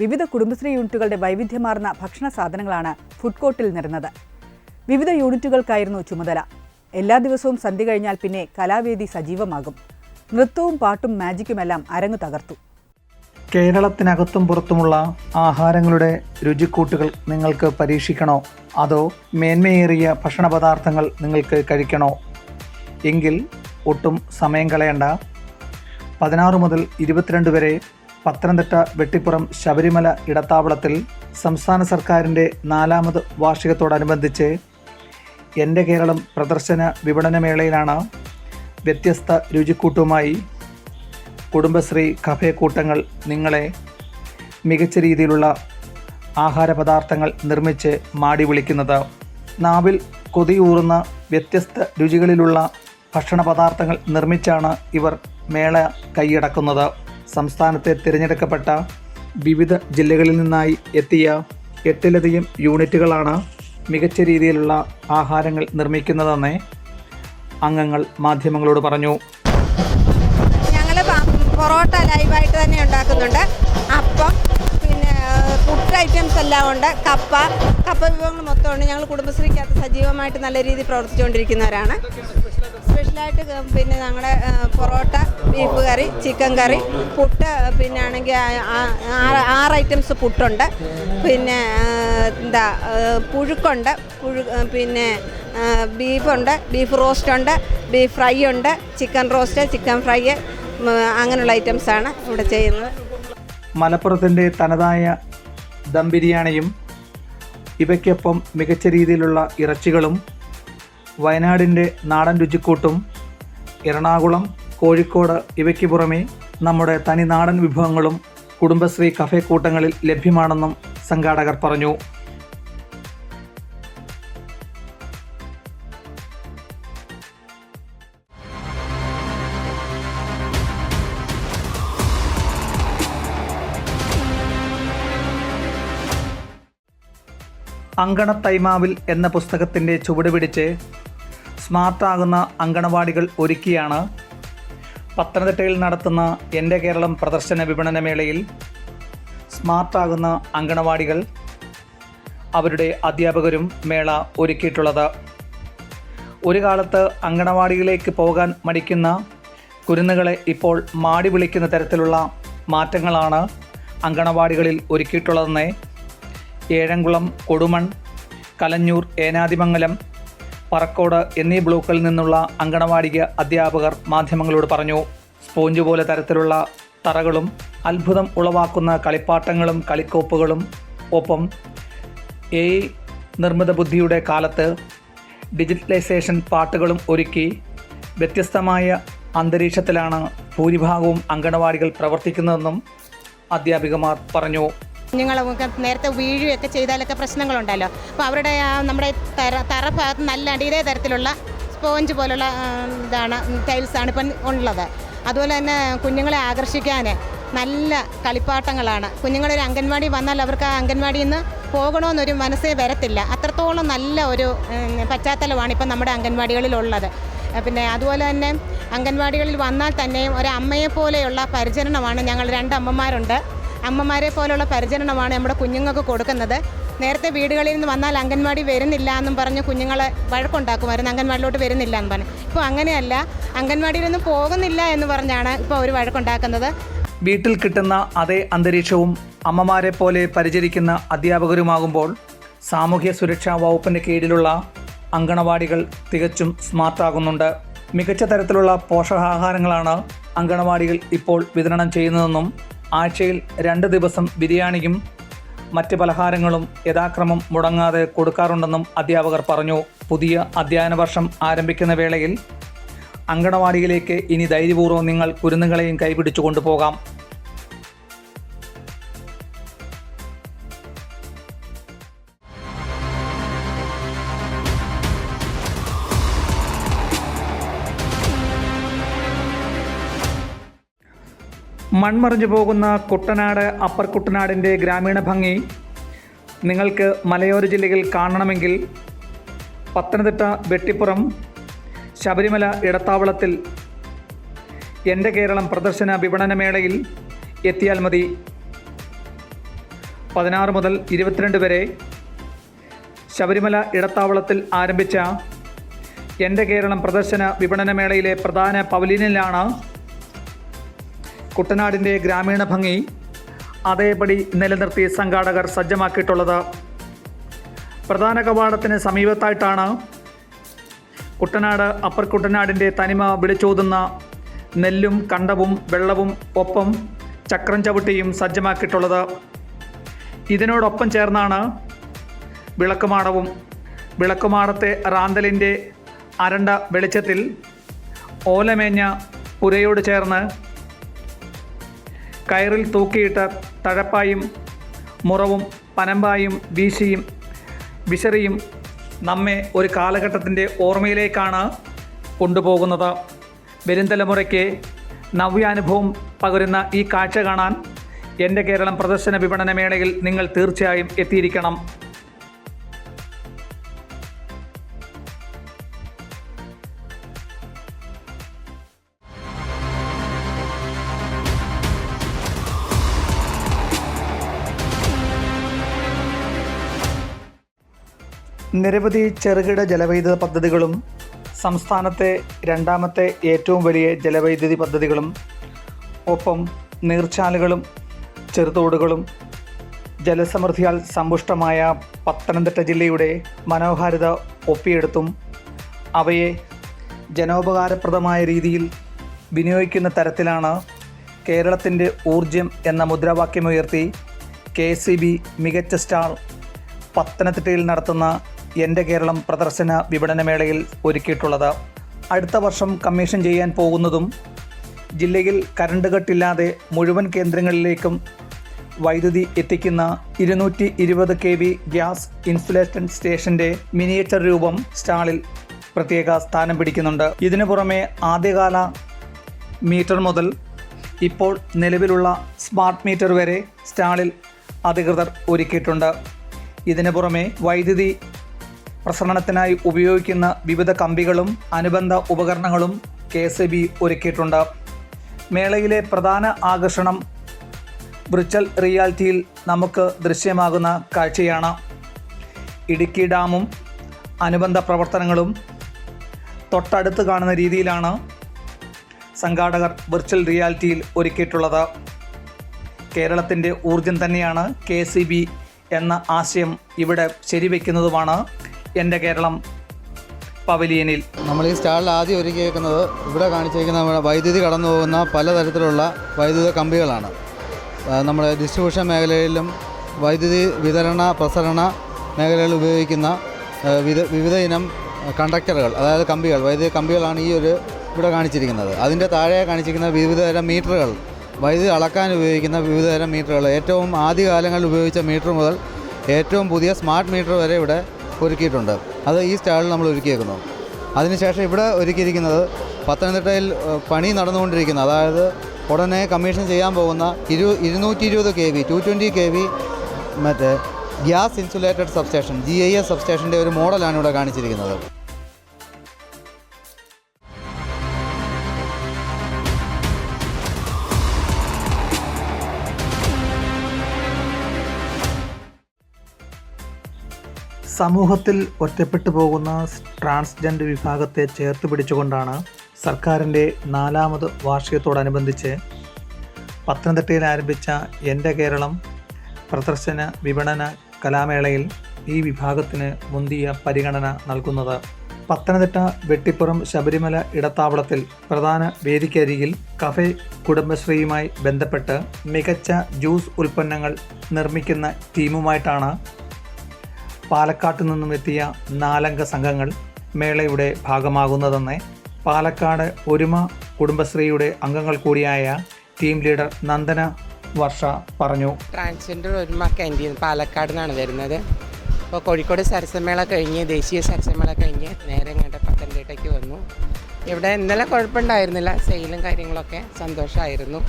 വിവിധ കുടുംബശ്രീ യൂണിറ്റുകളുടെ വൈവിധ്യമാർന്ന ഭക്ഷണ സാധനങ്ങളാണ് ഫുഡ് കോർട്ടിൽ നിരന്നത്. വിവിധ യൂണിറ്റുകൾക്കായിരുന്നു ചുമതല. എല്ലാ ദിവസവും സന്ധ്യ കഴിഞ്ഞാൽ പിന്നെ കലാവേദി സജീവമാകും. നൃത്തവും പാട്ടും മാജിക്കുമെല്ലാം അരങ്ങു തകർത്തു. കേരളത്തിനകത്തും പുറത്തുമുള്ള ആഹാരങ്ങളുടെ രുചിക്കൂട്ടുകൾ നിങ്ങൾക്ക് പരീക്ഷിക്കണോ? അതോ മേന്മയേറിയ ഭക്ഷണ പദാർത്ഥങ്ങൾ നിങ്ങൾക്ക് കഴിക്കണോ? എങ്കിൽ ഒട്ടും സമയം കളയണ്ട. 16 മുതൽ 22 വരെ പത്തനംതിട്ട വെട്ടിപ്പുറം ശബരിമല ഇടത്താവളത്തിൽ സംസ്ഥാന സർക്കാരിൻ്റെ 4ാമത് വാർഷികത്തോടനുബന്ധിച്ച് എൻ്റെ കേരളം പ്രദർശന വിപണനമേളയിലാണ് വ്യത്യസ്ത രുചിക്കൂട്ടുമായി കുടുംബശ്രീ കഫേ കൂട്ടങ്ങൾ നിങ്ങളെ മികച്ച രീതിയിലുള്ള ആഹാര പദാർത്ഥങ്ങൾ നിർമ്മിച്ച് മാടി വിളിക്കുന്നത്. നാവിൽ കൊതിയൂറുന്ന വ്യത്യസ്ത രുചികളിലുള്ള ഭക്ഷണ പദാർത്ഥങ്ങൾ നിർമ്മിച്ചാണ് ഇവർ മേള കൈയടക്കുന്നത്. സംസ്ഥാനത്തെ തിരഞ്ഞെടുക്കപ്പെട്ട വിവിധ ജില്ലകളിൽ നിന്നായി എത്തിയ 8ലധികം യൂണിറ്റുകളാണ് മികച്ച രീതിയിലുള്ള ആഹാരങ്ങൾ നിർമ്മിക്കുന്നതെന്ന് അംഗങ്ങൾ മാധ്യമങ്ങളോട് പറഞ്ഞു. ഞങ്ങൾ പൊറോട്ട ലൈവായിട്ട് തന്നെ ഉണ്ടാക്കുന്നുണ്ട്. അപ്പം പിന്നെ ഫുഡ് ഐറ്റംസ് എല്ലാം ഉണ്ട്. കപ്പ വിഭവങ്ങൾ മൊത്തമുണ്ട്. ഞങ്ങൾ കുടുംബശ്രീക്കകത്ത് സജീവമായിട്ട് നല്ല രീതിയിൽ പ്രവർത്തിച്ചുകൊണ്ടിരിക്കുന്നവരാണ്. സ്പെഷ്യലായിട്ട് പിന്നെ ഞങ്ങളുടെ പൊറോട്ട, ബീഫ് കറി, ചിക്കൻ കറി, പുട്ട്, പിന്നെ ആണെങ്കിൽ 6 ഐറ്റംസ് പുട്ടുണ്ട്. പിന്നെ പുഴുക്കുണ്ട്, പിന്നെ ബീഫുണ്ട്, ബീഫ് റോസ്റ്റ് ഉണ്ട്, ബീഫ് ഫ്രൈ ഉണ്ട്, ചിക്കൻ റോസ്റ്റ്, ചിക്കൻ ഫ്രൈ, അങ്ങനെയുള്ള ഐറ്റംസാണ് ഇവിടെ ചെയ്യുന്നത്. മലപ്പുറത്തിൻ്റെ തനതായ ദം ബിരിയാണിയും ഇവയ്ക്കൊപ്പം മികച്ച രീതിയിലുള്ള ഇറച്ചികളും, വയനാടിൻ്റെ നാടൻ രുചിക്കൂട്ടും, എറണാകുളം, കോഴിക്കോട് ഇവയ്ക്ക് പുറമെ നമ്മുടെ തനി നാടൻ വിഭവങ്ങളും കുടുംബശ്രീ കഫേ കൂട്ടങ്ങളിൽ ലഭ്യമാണെന്നും സംഘാടകർ പറഞ്ഞു. അങ്കണത്തൈമാവിൽ എന്ന പുസ്തകത്തിൻ്റെ ചുവട് പിടിച്ച് സ്മാർട്ടാകുന്ന അങ്കണവാടികൾ ഒരുക്കിയാണ് പത്തനംതിട്ടയിൽ നടത്തുന്ന എൻ്റെ കേരളം പ്രദർശന വിപണനമേളയിൽ സ്മാർട്ടാകുന്ന അങ്കണവാടികൾ അവരുടെ അധ്യാപകരും മേള ഒരുക്കിയിട്ടുള്ളത്. ഒരു കാലത്ത് അങ്കണവാടിയിലേക്ക് പോകാൻ മടിക്കുന്ന കുരുന്നുകളെ ഇപ്പോൾ മാടി വിളിക്കുന്ന തരത്തിലുള്ള മാറ്റങ്ങളാണ് അങ്കണവാടികളിൽ ഒരുക്കിയിട്ടുള്ളതെന്ന് ഏഴംകുളം, കൊടുമൺ, കലഞ്ഞൂർ, ഏനാദിമംഗലം, പറക്കോട് എന്നീ ബ്ലോക്കുകളിൽ നിന്നുള്ള അങ്കണവാടിക അധ്യാപകർ മാധ്യമങ്ങളോട് പറഞ്ഞു. സ്പോഞ്ച് പോലെ തരത്തിലുള്ള തറകളും അത്ഭുതം ഉളവാക്കുന്ന കളിപ്പാട്ടങ്ങളും കളിക്കോപ്പുകളും ഒപ്പം AI നിർമ്മിത ബുദ്ധിയുടെ കാലത്ത് ഡിജിറ്റലൈസേഷൻ പാട്ടുകളും ഒരുക്കി വ്യത്യസ്തമായ അന്തരീക്ഷത്തിലാണ് ഭൂരിഭാഗവും അങ്കണവാടികൾ പ്രവർത്തിക്കുന്നതെന്നും അധ്യാപികമാർ പറഞ്ഞു. കുഞ്ഞുങ്ങളൊക്കെ നേരത്തെ വീഴുകയൊക്കെ ചെയ്താലൊക്കെ പ്രശ്നങ്ങളുണ്ടല്ലോ. അപ്പോൾ അവരുടെ നമ്മുടെ തറ ഭാഗത്ത് നല്ല ഇതേ തരത്തിലുള്ള സ്പോഞ്ച് പോലുള്ള ടൈൽസാണ് ഇപ്പം ഉള്ളത്. അതുപോലെ തന്നെ കുഞ്ഞുങ്ങളെ ആകർഷിക്കാൻ നല്ല കളിപ്പാട്ടങ്ങളാണ്. കുഞ്ഞുങ്ങളൊരു അംഗൻവാടി വന്നാൽ അവർക്ക് ആ അംഗൻവാടിയിൽ നിന്ന് പോകണമെന്നൊരു മനസ്സേ വരത്തില്ല. അത്രത്തോളം നല്ല ഒരു പശ്ചാത്തലമാണ് ഇപ്പം നമ്മുടെ അംഗൻവാടികളിലുള്ളത്. പിന്നെ അതുപോലെ തന്നെ അംഗൻവാടികളിൽ വന്നാൽ തന്നെയും ഒരമ്മയെ പോലെയുള്ള പരിചരണമാണ്. ഞങ്ങൾ 2 അമ്മമാരുണ്ട്. അമ്മമാരെ പോലെയുള്ള പരിചരണമാണ് നമ്മുടെ കുഞ്ഞുങ്ങൾക്ക് കൊടുക്കുന്നത്. നേരത്തെ വീടുകളിൽ നിന്ന് വന്നാൽ അംഗൻവാടി വരുന്നില്ല എന്നും പറഞ്ഞ് കുഞ്ഞുങ്ങളെ വഴക്കുണ്ടാക്കുമായിരുന്നു, അംഗൻവാടിയിലോട്ട് വരുന്നില്ല എന്ന് പറഞ്ഞ്. ഇപ്പോൾ അങ്ങനെയല്ല, അംഗൻവാടിയിലൊന്നും പോകുന്നില്ല എന്ന് പറഞ്ഞാണ് ഇപ്പോൾ അവർ വഴക്കുണ്ടാക്കുന്നത്. വീട്ടിൽ കിട്ടുന്ന അതേ അന്തരീക്ഷവും അമ്മമാരെ പോലെ പരിചരിക്കുന്ന അധ്യാപകരുമാകുമ്പോൾ സാമൂഹ്യ സുരക്ഷാ വകുപ്പിൻ്റെ കീഴിലുള്ള അങ്കണവാടികൾ തികച്ചും സ്മാർട്ടാകുന്നുണ്ട്. മികച്ച തരത്തിലുള്ള പോഷകാഹാരങ്ങളാണ് അങ്കണവാടികൾ ഇപ്പോൾ വിതരണം ചെയ്യുന്നതെന്നും ആഴ്ചയിൽ 2 ദിവസം ബിരിയാണിയും മറ്റ് പലഹാരങ്ങളും യഥാക്രമം മുടങ്ങാതെ കൊടുക്കാറുണ്ടെന്നും അധ്യാപകർ പറഞ്ഞു. പുതിയ അധ്യയന വർഷം ആരംഭിക്കുന്ന വേളയിൽ അങ്കണവാടിയിലേക്ക് ഇനി ധൈര്യപൂർവ്വം നിങ്ങൾ കുരുന്നുകളെയും കൈപിടിച്ചു കൊണ്ടുപോകാം. മൺമറിഞ്ഞു പോകുന്ന കുട്ടനാട് അപ്പർ കുട്ടനാടിൻ്റെ ഗ്രാമീണ ഭംഗി നിങ്ങൾക്ക് മലയോര ജില്ലയിൽ കാണണമെങ്കിൽ പത്തനംതിട്ട വെട്ടിപ്പുറം ശബരിമല ഇടത്താവളത്തിൽ എൻ്റെ കേരളം പ്രദർശന വിപണനമേളയിൽ എത്തിയാൽ മതി. 16 മുതൽ 22 വരെ ശബരിമല ഇടത്താവളത്തിൽ ആരംഭിച്ച എൻ്റെ കേരളം പ്രദർശന വിപണനമേളയിലെ പ്രധാന പവലിയനിലാണ് കുട്ടനാടിൻ്റെ ഗ്രാമീണ ഭംഗി അതേപടി നിലനിർത്തി സംഘാടകർ സജ്ജമാക്കിയിട്ടുള്ളത്. പ്രധാന കവാടത്തിന് സമീപത്തായിട്ടാണ് കുട്ടനാട് അപ്പർ കുട്ടനാടിൻ്റെ തനിമ വിളിച്ചോതുന്ന നെല്ലും കണ്ടവും വെള്ളവും ഒപ്പം ചക്രം ചവിട്ടിയും സജ്ജമാക്കിയിട്ടുള്ളത്. ഇതിനോടൊപ്പം ചേർന്നാണ് വിളക്കുമാടവും. വിളക്കുമാടത്തെ റാന്തലിൻ്റെ അരണ്ട വെളിച്ചത്തിൽ ഓലമേഞ്ഞ പുരയോട് ചേർന്ന് കയറിൽ തൂക്കിയിട്ട തഴപ്പായും മുറവും പനമ്പായും വീശിയും വിശറിയും നമ്മെ ഒരു കാലഘട്ടത്തിൻ്റെ ഓർമ്മയിലേക്കാണ് കൊണ്ടുപോകുന്നത്. വരും തലമുറയ്ക്ക് നവ്യാനുഭവം പകരുന്ന ഈ കാഴ്ച കാണാൻ എൻ്റെ കേരളം പ്രദർശന വിപണനമേളയിൽ നിങ്ങൾ തീർച്ചയായും എത്തിയിരിക്കണം. നിരവധി ചെറുകിട ജലവൈദ്യുത പദ്ധതികളും സംസ്ഥാനത്തെ 2ാമത്തെ ഏറ്റവും വലിയ ജലവൈദ്യുതി പദ്ധതികളും ഒപ്പം നീർച്ചാലുകളും ചെറുതോടുകളും ജലസമൃദ്ധിയാൽ സമ്പുഷ്ടമായ പത്തനംതിട്ട ജില്ലയുടെ മനോഹാരിത ഒപ്പിയെടുത്തും അവയെ ജനോപകാരപ്രദമായ രീതിയിൽ വിനിയോഗിക്കുന്ന തരത്തിലാണ് കേരളത്തിൻ്റെ ഊർജ്ജം എന്ന മുദ്രാവാക്യമുയർത്തി KSEB മികച്ച സ്റ്റാർ പത്തനംതിട്ടയിൽ നടത്തുന്ന എൻ്റെ കേരളം പ്രദർശന വിപണനമേളയിൽ ഒരുക്കിയിട്ടുള്ളത്. അടുത്ത വർഷം കമ്മീഷൻ ചെയ്യാൻ പോകുന്നതും ജില്ലയിൽ കറണ്ട് കട്ടില്ലാതെ മുഴുവൻ കേന്ദ്രങ്ങളിലേക്കും വൈദ്യുതി എത്തിക്കുന്ന 220 kV ഗ്യാസ് ഇൻസുലേഷൻ സ്റ്റേഷൻ്റെ മിനിയേച്ചർ രൂപം സ്റ്റാളിൽ പ്രത്യേക സ്ഥാനം പിടിക്കുന്നുണ്ട്. ഇതിനു പുറമെ ആദ്യകാല മീറ്റർ മുതൽ ഇപ്പോൾ നിലവിലുള്ള സ്മാർട്ട് മീറ്റർ വരെ സ്റ്റാളിൽ അധികൃതർ ഒരുക്കിയിട്ടുണ്ട്. ഇതിനു പുറമെ വൈദ്യുതി പ്രസരണത്തിനായി ഉപയോഗിക്കുന്ന വിവിധ കമ്പികളും അനുബന്ധ ഉപകരണങ്ങളും KSEB ഒരുക്കിയിട്ടുണ്ട്. മേളയിലെ പ്രധാന ആകർഷണം വിർച്വൽ റിയാലിറ്റിയിൽ നമുക്ക് ദൃശ്യമാകുന്ന കാഴ്ചയാണ്. ഇടുക്കി ഡാമും അനുബന്ധ പ്രവർത്തനങ്ങളും തൊട്ടടുത്ത് കാണുന്ന രീതിയിലാണ് സംഘാടകർ വിർച്വൽ റിയാലിറ്റിയിൽ ഒരുക്കിയിട്ടുള്ളത്. കേരളത്തിൻ്റെ ഊർജ്ജം തന്നെയാണ് KSEB എന്ന ആശയം ഇവിടെ ശരിവെക്കുന്നതുമാണ് എൻ്റെ കേരളം പവലിയനിൽ. നമ്മൾ ഈ സ്റ്റാളിൽ ആദ്യം ഒരുക്കിയേക്കുന്നത് ഇവിടെ കാണിച്ചിരിക്കുന്ന വൈദ്യുതി കടന്നു പോകുന്ന പലതരത്തിലുള്ള വൈദ്യുത കമ്പികളാണ്. നമ്മുടെ ഡിസ്ട്രിബ്യൂഷൻ മേഖലയിലും വൈദ്യുതി വിതരണ പ്രസരണ മേഖലകളിൽ ഉപയോഗിക്കുന്ന വിവിധ ഇനം കണ്ടക്ടറുകൾ, അതായത് കമ്പികൾ, വൈദ്യുതി കമ്പികളാണ് ഇവിടെ കാണിച്ചിരിക്കുന്നത്. അതിൻ്റെ താഴെ കാണിച്ചിരിക്കുന്ന വിവിധതരം മീറ്ററുകൾ, വൈദ്യുതി അളക്കാൻ ഉപയോഗിക്കുന്ന വിവിധതരം മീറ്ററുകൾ, ഏറ്റവും ആദ്യകാലങ്ങളിൽ ഉപയോഗിച്ച മീറ്റർ മുതൽ ഏറ്റവും പുതിയ സ്മാർട്ട് മീറ്റർ വരെ ഇവിടെ ഒരുക്കിയിട്ടുണ്ട്. അത് ഈ സ്റ്റാളിൽ നമ്മൾ ഒരുക്കിയേക്കുന്നു. അതിനുശേഷം ഇവിടെ ഒരുക്കിയിരിക്കുന്നത് പത്തനംതിട്ടയിൽ പണി നടന്നുകൊണ്ടിരിക്കുന്ന, അതായത് ഉടനെ കമ്മീഷൻ ചെയ്യാൻ പോകുന്ന 220 kV 220 kV മറ്റേ ഗ്യാസ് ഇൻസുലേറ്റഡ് സബ്സ്റ്റേഷൻ GIS സബ്സ്റ്റേഷൻ്റെ ഒരു മോഡലാണ് ഇവിടെ കാണിച്ചിരിക്കുന്നത്. സമൂഹത്തിൽ ഒറ്റപ്പെട്ടു പോകുന്ന ട്രാൻസ്ജെൻഡർ വിഭാഗത്തെ ചേർത്ത് പിടിച്ചുകൊണ്ടാണ് സർക്കാരിൻ്റെ 4ാമത് വാർഷികത്തോടനുബന്ധിച്ച് പത്തനംതിട്ടയിൽ ആരംഭിച്ച എൻ്റെ കേരളം പ്രദർശന വിപണന കലാമേളയിൽ ഈ വിഭാഗത്തിന് മുന്തിയ പരിഗണന നൽകുന്നത്. പത്തനംതിട്ട വെട്ടിപ്പുറം ശബരിമല ഇടത്താവളത്തിൽ പ്രധാന വേദിക്കരികിൽ കഫേ കുടുംബശ്രീയുമായി ബന്ധപ്പെട്ട് മികച്ച ജ്യൂസ് ഉൽപ്പന്നങ്ങൾ നിർമ്മിക്കുന്ന ടീമുമായിട്ടാണ് പാലക്കാട്ട് നിന്നും എത്തിയ 4 അംഗ സംഘങ്ങൾ മേളയുടെ ഭാഗമാകുന്നതെന്ന് പാലക്കാട് ഒരുമ കുടുംബശ്രീയുടെ അംഗങ്ങൾ കൂടിയായ ടീം ലീഡർ നന്ദന വർഷ പറഞ്ഞു. ട്രാൻസ്ജെൻഡർ ഒരുമ ക്യാൻറ്റീൻ പാലക്കാട് നിന്നാണ് വരുന്നത്. അപ്പോൾ കോഴിക്കോട് സരസമേള കഴിഞ്ഞ്, ദേശീയ സരസമേള കഴിഞ്ഞ് നേരെ ഇങ്ങോട്ട് പത്തനംതിട്ടയ്ക്ക് വന്നു. ഇവിടെ ഇന്നലെ കുഴപ്പമുണ്ടായിരുന്നില്ല, സെയിലും കാര്യങ്ങളൊക്കെ സന്തോഷമായിരുന്നു.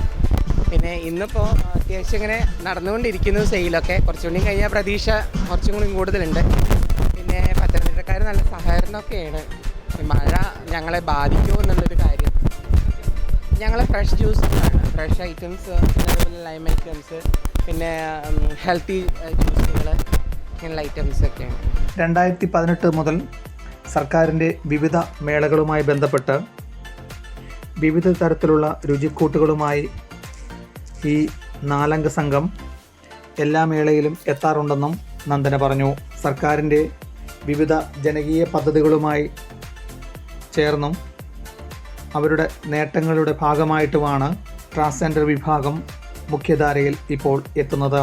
പിന്നെ ഇന്നിപ്പോൾ അത്യാവശ്യം ഇങ്ങനെ നടന്നുകൊണ്ടിരിക്കുന്നു സെയിലൊക്കെ. കുറച്ചുകൂടി കഴിഞ്ഞാൽ പ്രതീക്ഷ കുറച്ചും കൂടി കൂടുതലുണ്ട്. പിന്നെ പത്തനംതിട്ടക്കാർ നല്ല സഹകരണമൊക്കെയാണ്. മഴ ഞങ്ങളെ ബാധിക്കുമോ എന്നുള്ളൊരു കാര്യം. ഞങ്ങൾ ഫ്രഷ് ജ്യൂസുകളാണ്, ഫ്രഷ് ഐറ്റംസ്, അതേപോലെ ലൈം ഐറ്റംസ്, പിന്നെ ഹെൽത്തി ജ്യൂസുകൾ, ഇങ്ങനെയുള്ള ഐറ്റംസൊക്കെയാണ്. 2018 മുതൽ സർക്കാരിൻ്റെ വിവിധ മേളകളുമായി ബന്ധപ്പെട്ട് വിവിധ തരത്തിലുള്ള രുചിക്കൂട്ടുകളുമായി ഈ 4 അംഗ സംഘം എല്ലാ മേളയിലും എത്താറുണ്ടെന്നും നന്ദന പറഞ്ഞു. സർക്കാരിൻ്റെ വിവിധ ജനകീയ പദ്ധതികളുമായി ചേർന്നും അവരുടെ നേട്ടങ്ങളുടെ ഭാഗമായിട്ടുമാണ് ട്രാൻസ്ജെൻഡർ വിഭാഗം മുഖ്യധാരയിൽ ഇപ്പോൾ എത്തുന്നത്.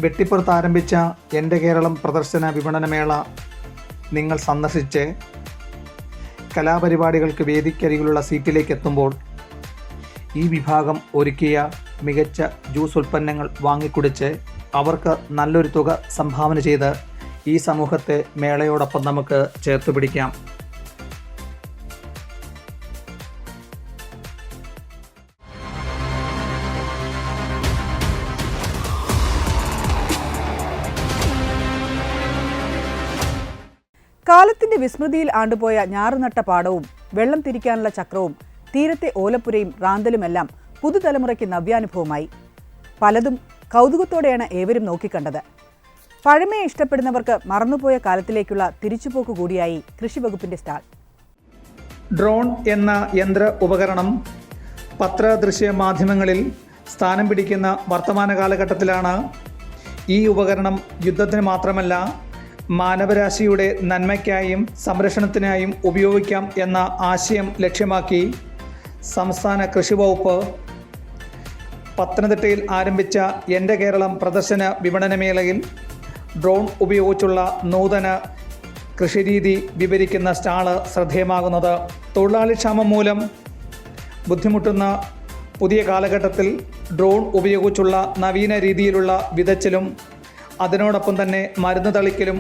വെട്ടിപ്പുറത്ത് ആരംഭിച്ച എൻ്റെ കേരളം പ്രദർശന വിപണനമേള നിങ്ങൾ സന്ദർശിച്ച് കലാപരിപാടികൾക്ക് വേദിക്കരികിലുള്ള സീറ്റിലേക്ക് എത്തുമ്പോൾ ഈ വിഭാഗം ഒരുക്കിയ മികച്ച ജ്യൂസ് ഉൽപ്പന്നങ്ങൾ വാങ്ങിക്കുടിച്ച് അവർക്ക് നല്ലൊരു തുക സംഭാവന ചെയ്ത് ഈ സമൂഹത്തെ മേളയോടൊപ്പം നമുക്ക് ചേർത്ത് പിടിക്കാം. കാലത്തിന്റെ വിസ്മൃതിയിൽ ആണ്ടുപോയ ഞാറുനട്ട പാടവും വെള്ളം തിരിക്കാനുള്ള ചക്രവും തീരത്തെ ഓലപ്പുരയും റാന്തലുമെല്ലാം പുതുതലമുറയ്ക്ക് നവ്യാനുഭവമായി. പലതും കൗതുകത്തോടെയാണ് ഏവരും നോക്കിക്കണ്ടത്. പഴമയെ ഇഷ്ടപ്പെടുന്നവർക്ക് മറന്നുപോയ കാലത്തിലേക്കുള്ള തിരിച്ചുപോക്ക് കൂടിയായി കൃഷിവകുപ്പിന്റെ സ്റ്റാൾ. ഡ്രോൺ എന്ന യന്ത്ര ഉപകരണം പത്രദൃശ്യ മാധ്യമങ്ങളിൽ സ്ഥാനം പിടിക്കുന്ന വർത്തമാന കാലഘട്ടത്തിലാണ് ഈ ഉപകരണം യുദ്ധത്തിന് മാത്രമല്ല മാനവരാശിയുടെ നന്മയ്ക്കായും സംരക്ഷണത്തിനായും ഉപയോഗിക്കാം എന്ന ആശയം ലക്ഷ്യമാക്കി സംസ്ഥാന കൃഷി വകുപ്പ് പത്തനംതിട്ടയിൽ ആരംഭിച്ച എൻ്റെ കേരളം പ്രദർശന വിപണനമേളയിൽ ഡ്രോൺ ഉപയോഗിച്ചുള്ള നൂതന കൃഷിരീതി വിവരിക്കുന്ന സ്റ്റാള് ശ്രദ്ധേയമാകുന്നത്. തൊഴിലാളിക്ഷാമം മൂലം ബുദ്ധിമുട്ടുന്ന പുതിയ കാലഘട്ടത്തിൽ ഡ്രോൺ ഉപയോഗിച്ചുള്ള നവീന രീതിയിലുള്ള വിതച്ചിലും അതിനോടൊപ്പം തന്നെ മരുന്ന് തളിക്കലും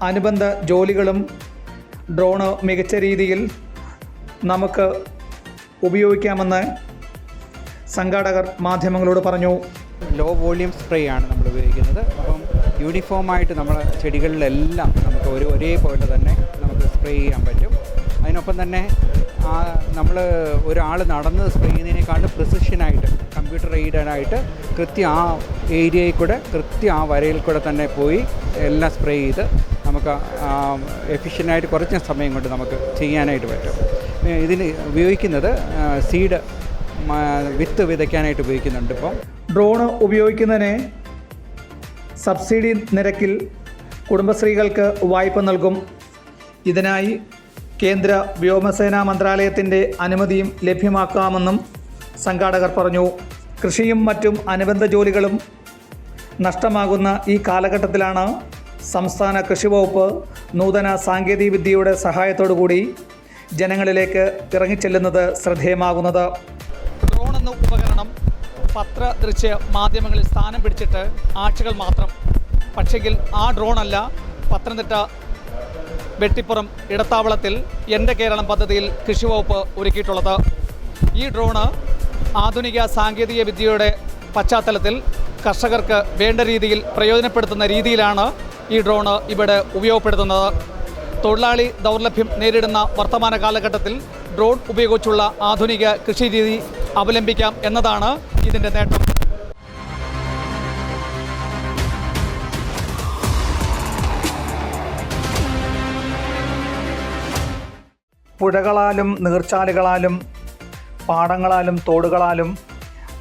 അനുബന്ധ ജോലികളും ഡ്രോണ് മികച്ച രീതിയിൽ നമുക്ക് ഉപയോഗിക്കാമെന്ന് സംഘാടകർ മാധ്യമങ്ങളോട് പറഞ്ഞു. ലോ വോളിയം സ്പ്രേ ആണ് നമ്മൾ ഉപയോഗിക്കുന്നത്. അപ്പം യൂണിഫോമായിട്ട് നമ്മൾ ചെടികളിലെല്ലാം നമുക്ക് ഒരേപോലെ തന്നെ നമുക്ക് സ്പ്രേ ചെയ്യാൻ പറ്റും. അതിനൊപ്പം തന്നെ നമ്മൾ ഒരാൾ നടന്ന് സ്പ്രേ ചെയ്യുന്നതിനേക്കാളും പ്രിസിഷനായിട്ട് കമ്പ്യൂട്ടർ എയ്ഡായിട്ട് കൃത്യം ആ ഏരിയയിൽ കൂടെ കൃത്യം ആ വരയിൽ കൂടെ തന്നെ പോയി എല്ലാം സ്പ്രേ ചെയ്ത് നമുക്ക് എഫിഷ്യൻ്റായിട്ട് കുറച്ച് സമയം കൊണ്ട് നമുക്ക് ചെയ്യാനായിട്ട് പറ്റും. ഇതിന് ഉപയോഗിക്കുന്നത് സീഡ് വിത്ത് വിതയ്ക്കാനായിട്ട് ഉപയോഗിക്കുന്നുണ്ട്. ഇപ്പം ഡ്രോണ് ഉപയോഗിക്കുന്നതിന് സബ്സിഡി നിരക്കിൽ കുടുംബശ്രീകൾക്ക് വായ്പ നൽകും. ഇതിനായി കേന്ദ്ര വ്യോമസേനാ മന്ത്രാലയത്തിൻ്റെ അനുമതിയും ലഭ്യമാക്കാമെന്നും സംഘാടകർ പറഞ്ഞു. കൃഷിയും മറ്റും അനുബന്ധ ജോലികളും നഷ്ടമാകുന്ന ഈ കാലഘട്ടത്തിലാണ് സംസ്ഥാന കൃഷി വകുപ്പ് നൂതന സാങ്കേതിക വിദ്യയുടെ സഹായത്തോടുകൂടി ജനങ്ങളിലേക്ക് ഇറങ്ങിച്ചെല്ലുന്നത് ശ്രദ്ധേയമാകുന്നത്. ഡ്രോൺ എന്ന ഉപകരണം പത്രദൃശ്യ മാധ്യമങ്ങളിൽ സ്ഥാനം പിടിച്ചിട്ട് ആഴ്ചകൾ മാത്രം. പക്ഷെങ്കിൽ ആ ഡ്രോണല്ല പത്തനംതിട്ട വെട്ടിപ്പുറം ഇടത്താവളത്തിൽ എൻ്റെ കേരളം പദ്ധതിയിൽ കൃഷിവകുപ്പ് ഒരുക്കിയിട്ടുള്ളത്. ഈ ഡ്രോണ് ആധുനിക സാങ്കേതിക വിദ്യയുടെ പശ്ചാത്തലത്തിൽ കർഷകർക്ക് വേണ്ട രീതിയിൽ പ്രയോജനപ്പെടുത്തുന്ന രീതിയിലാണ് ഈ ഡ്രോണ് ഇവിടെ ഉപയോഗപ്പെടുത്തുന്നത്. തൊഴിലാളി ദൗർലഭ്യം നേരിടുന്ന വർത്തമാന കാലഘട്ടത്തിൽ ഡ്രോൺ ഉപയോഗിച്ചുള്ള ആധുനിക കൃഷി രീതി അവലംബിക്കാം എന്നതാണ് ഇതിൻ്റെ നേട്ടം. പുഴകളാലും നീർച്ചാലുകളാലും പാടങ്ങളാലും തോടുകളാലും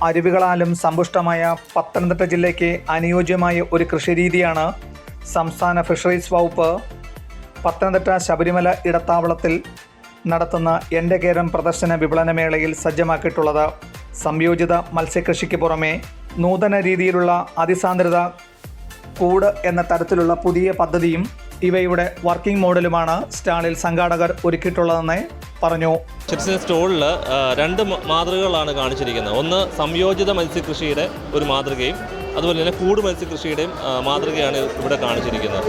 അരുവികളാലും സമ്പുഷ്ടമായ പത്തനംതിട്ട ജില്ലയ്ക്ക് അനുയോജ്യമായ ഒരു കൃഷിരീതിയാണ് സംസ്ഥാന ഫിഷറീസ് വകുപ്പ് പത്തനംതിട്ട ശബരിമല ഇടത്താവളത്തിൽ നടത്തുന്ന എൻ്റെ കേരളം പ്രദർശന വിപണനമേളയിൽ സജ്ജമാക്കിയിട്ടുള്ളത്. സംയോജിത മത്സ്യകൃഷിക്ക് പുറമെ നൂതന രീതിയിലുള്ള അതിസാന്ദ്രത കൂട് എന്ന തരത്തിലുള്ള പുതിയ പദ്ധതിയും ഇവയുടെ വർക്കിംഗ് മോഡലുമാണ് സ്റ്റാളിൽ സംഘാടകർ ഒരുക്കിയിട്ടുള്ളതെന്ന് പറഞ്ഞു. സ്റ്റോളിൽ രണ്ട് മാതൃകകളാണ് കാണിച്ചിരിക്കുന്നത്. ഒന്ന് സംയോജിത മത്സ്യകൃഷിയുടെ ഒരു മാതൃകയും അതുപോലെ തന്നെ കൂട് മത്സ്യകൃഷിയുടെയും മാതൃകയാണ് ഇവിടെ കാണിച്ചിരിക്കുന്നത്.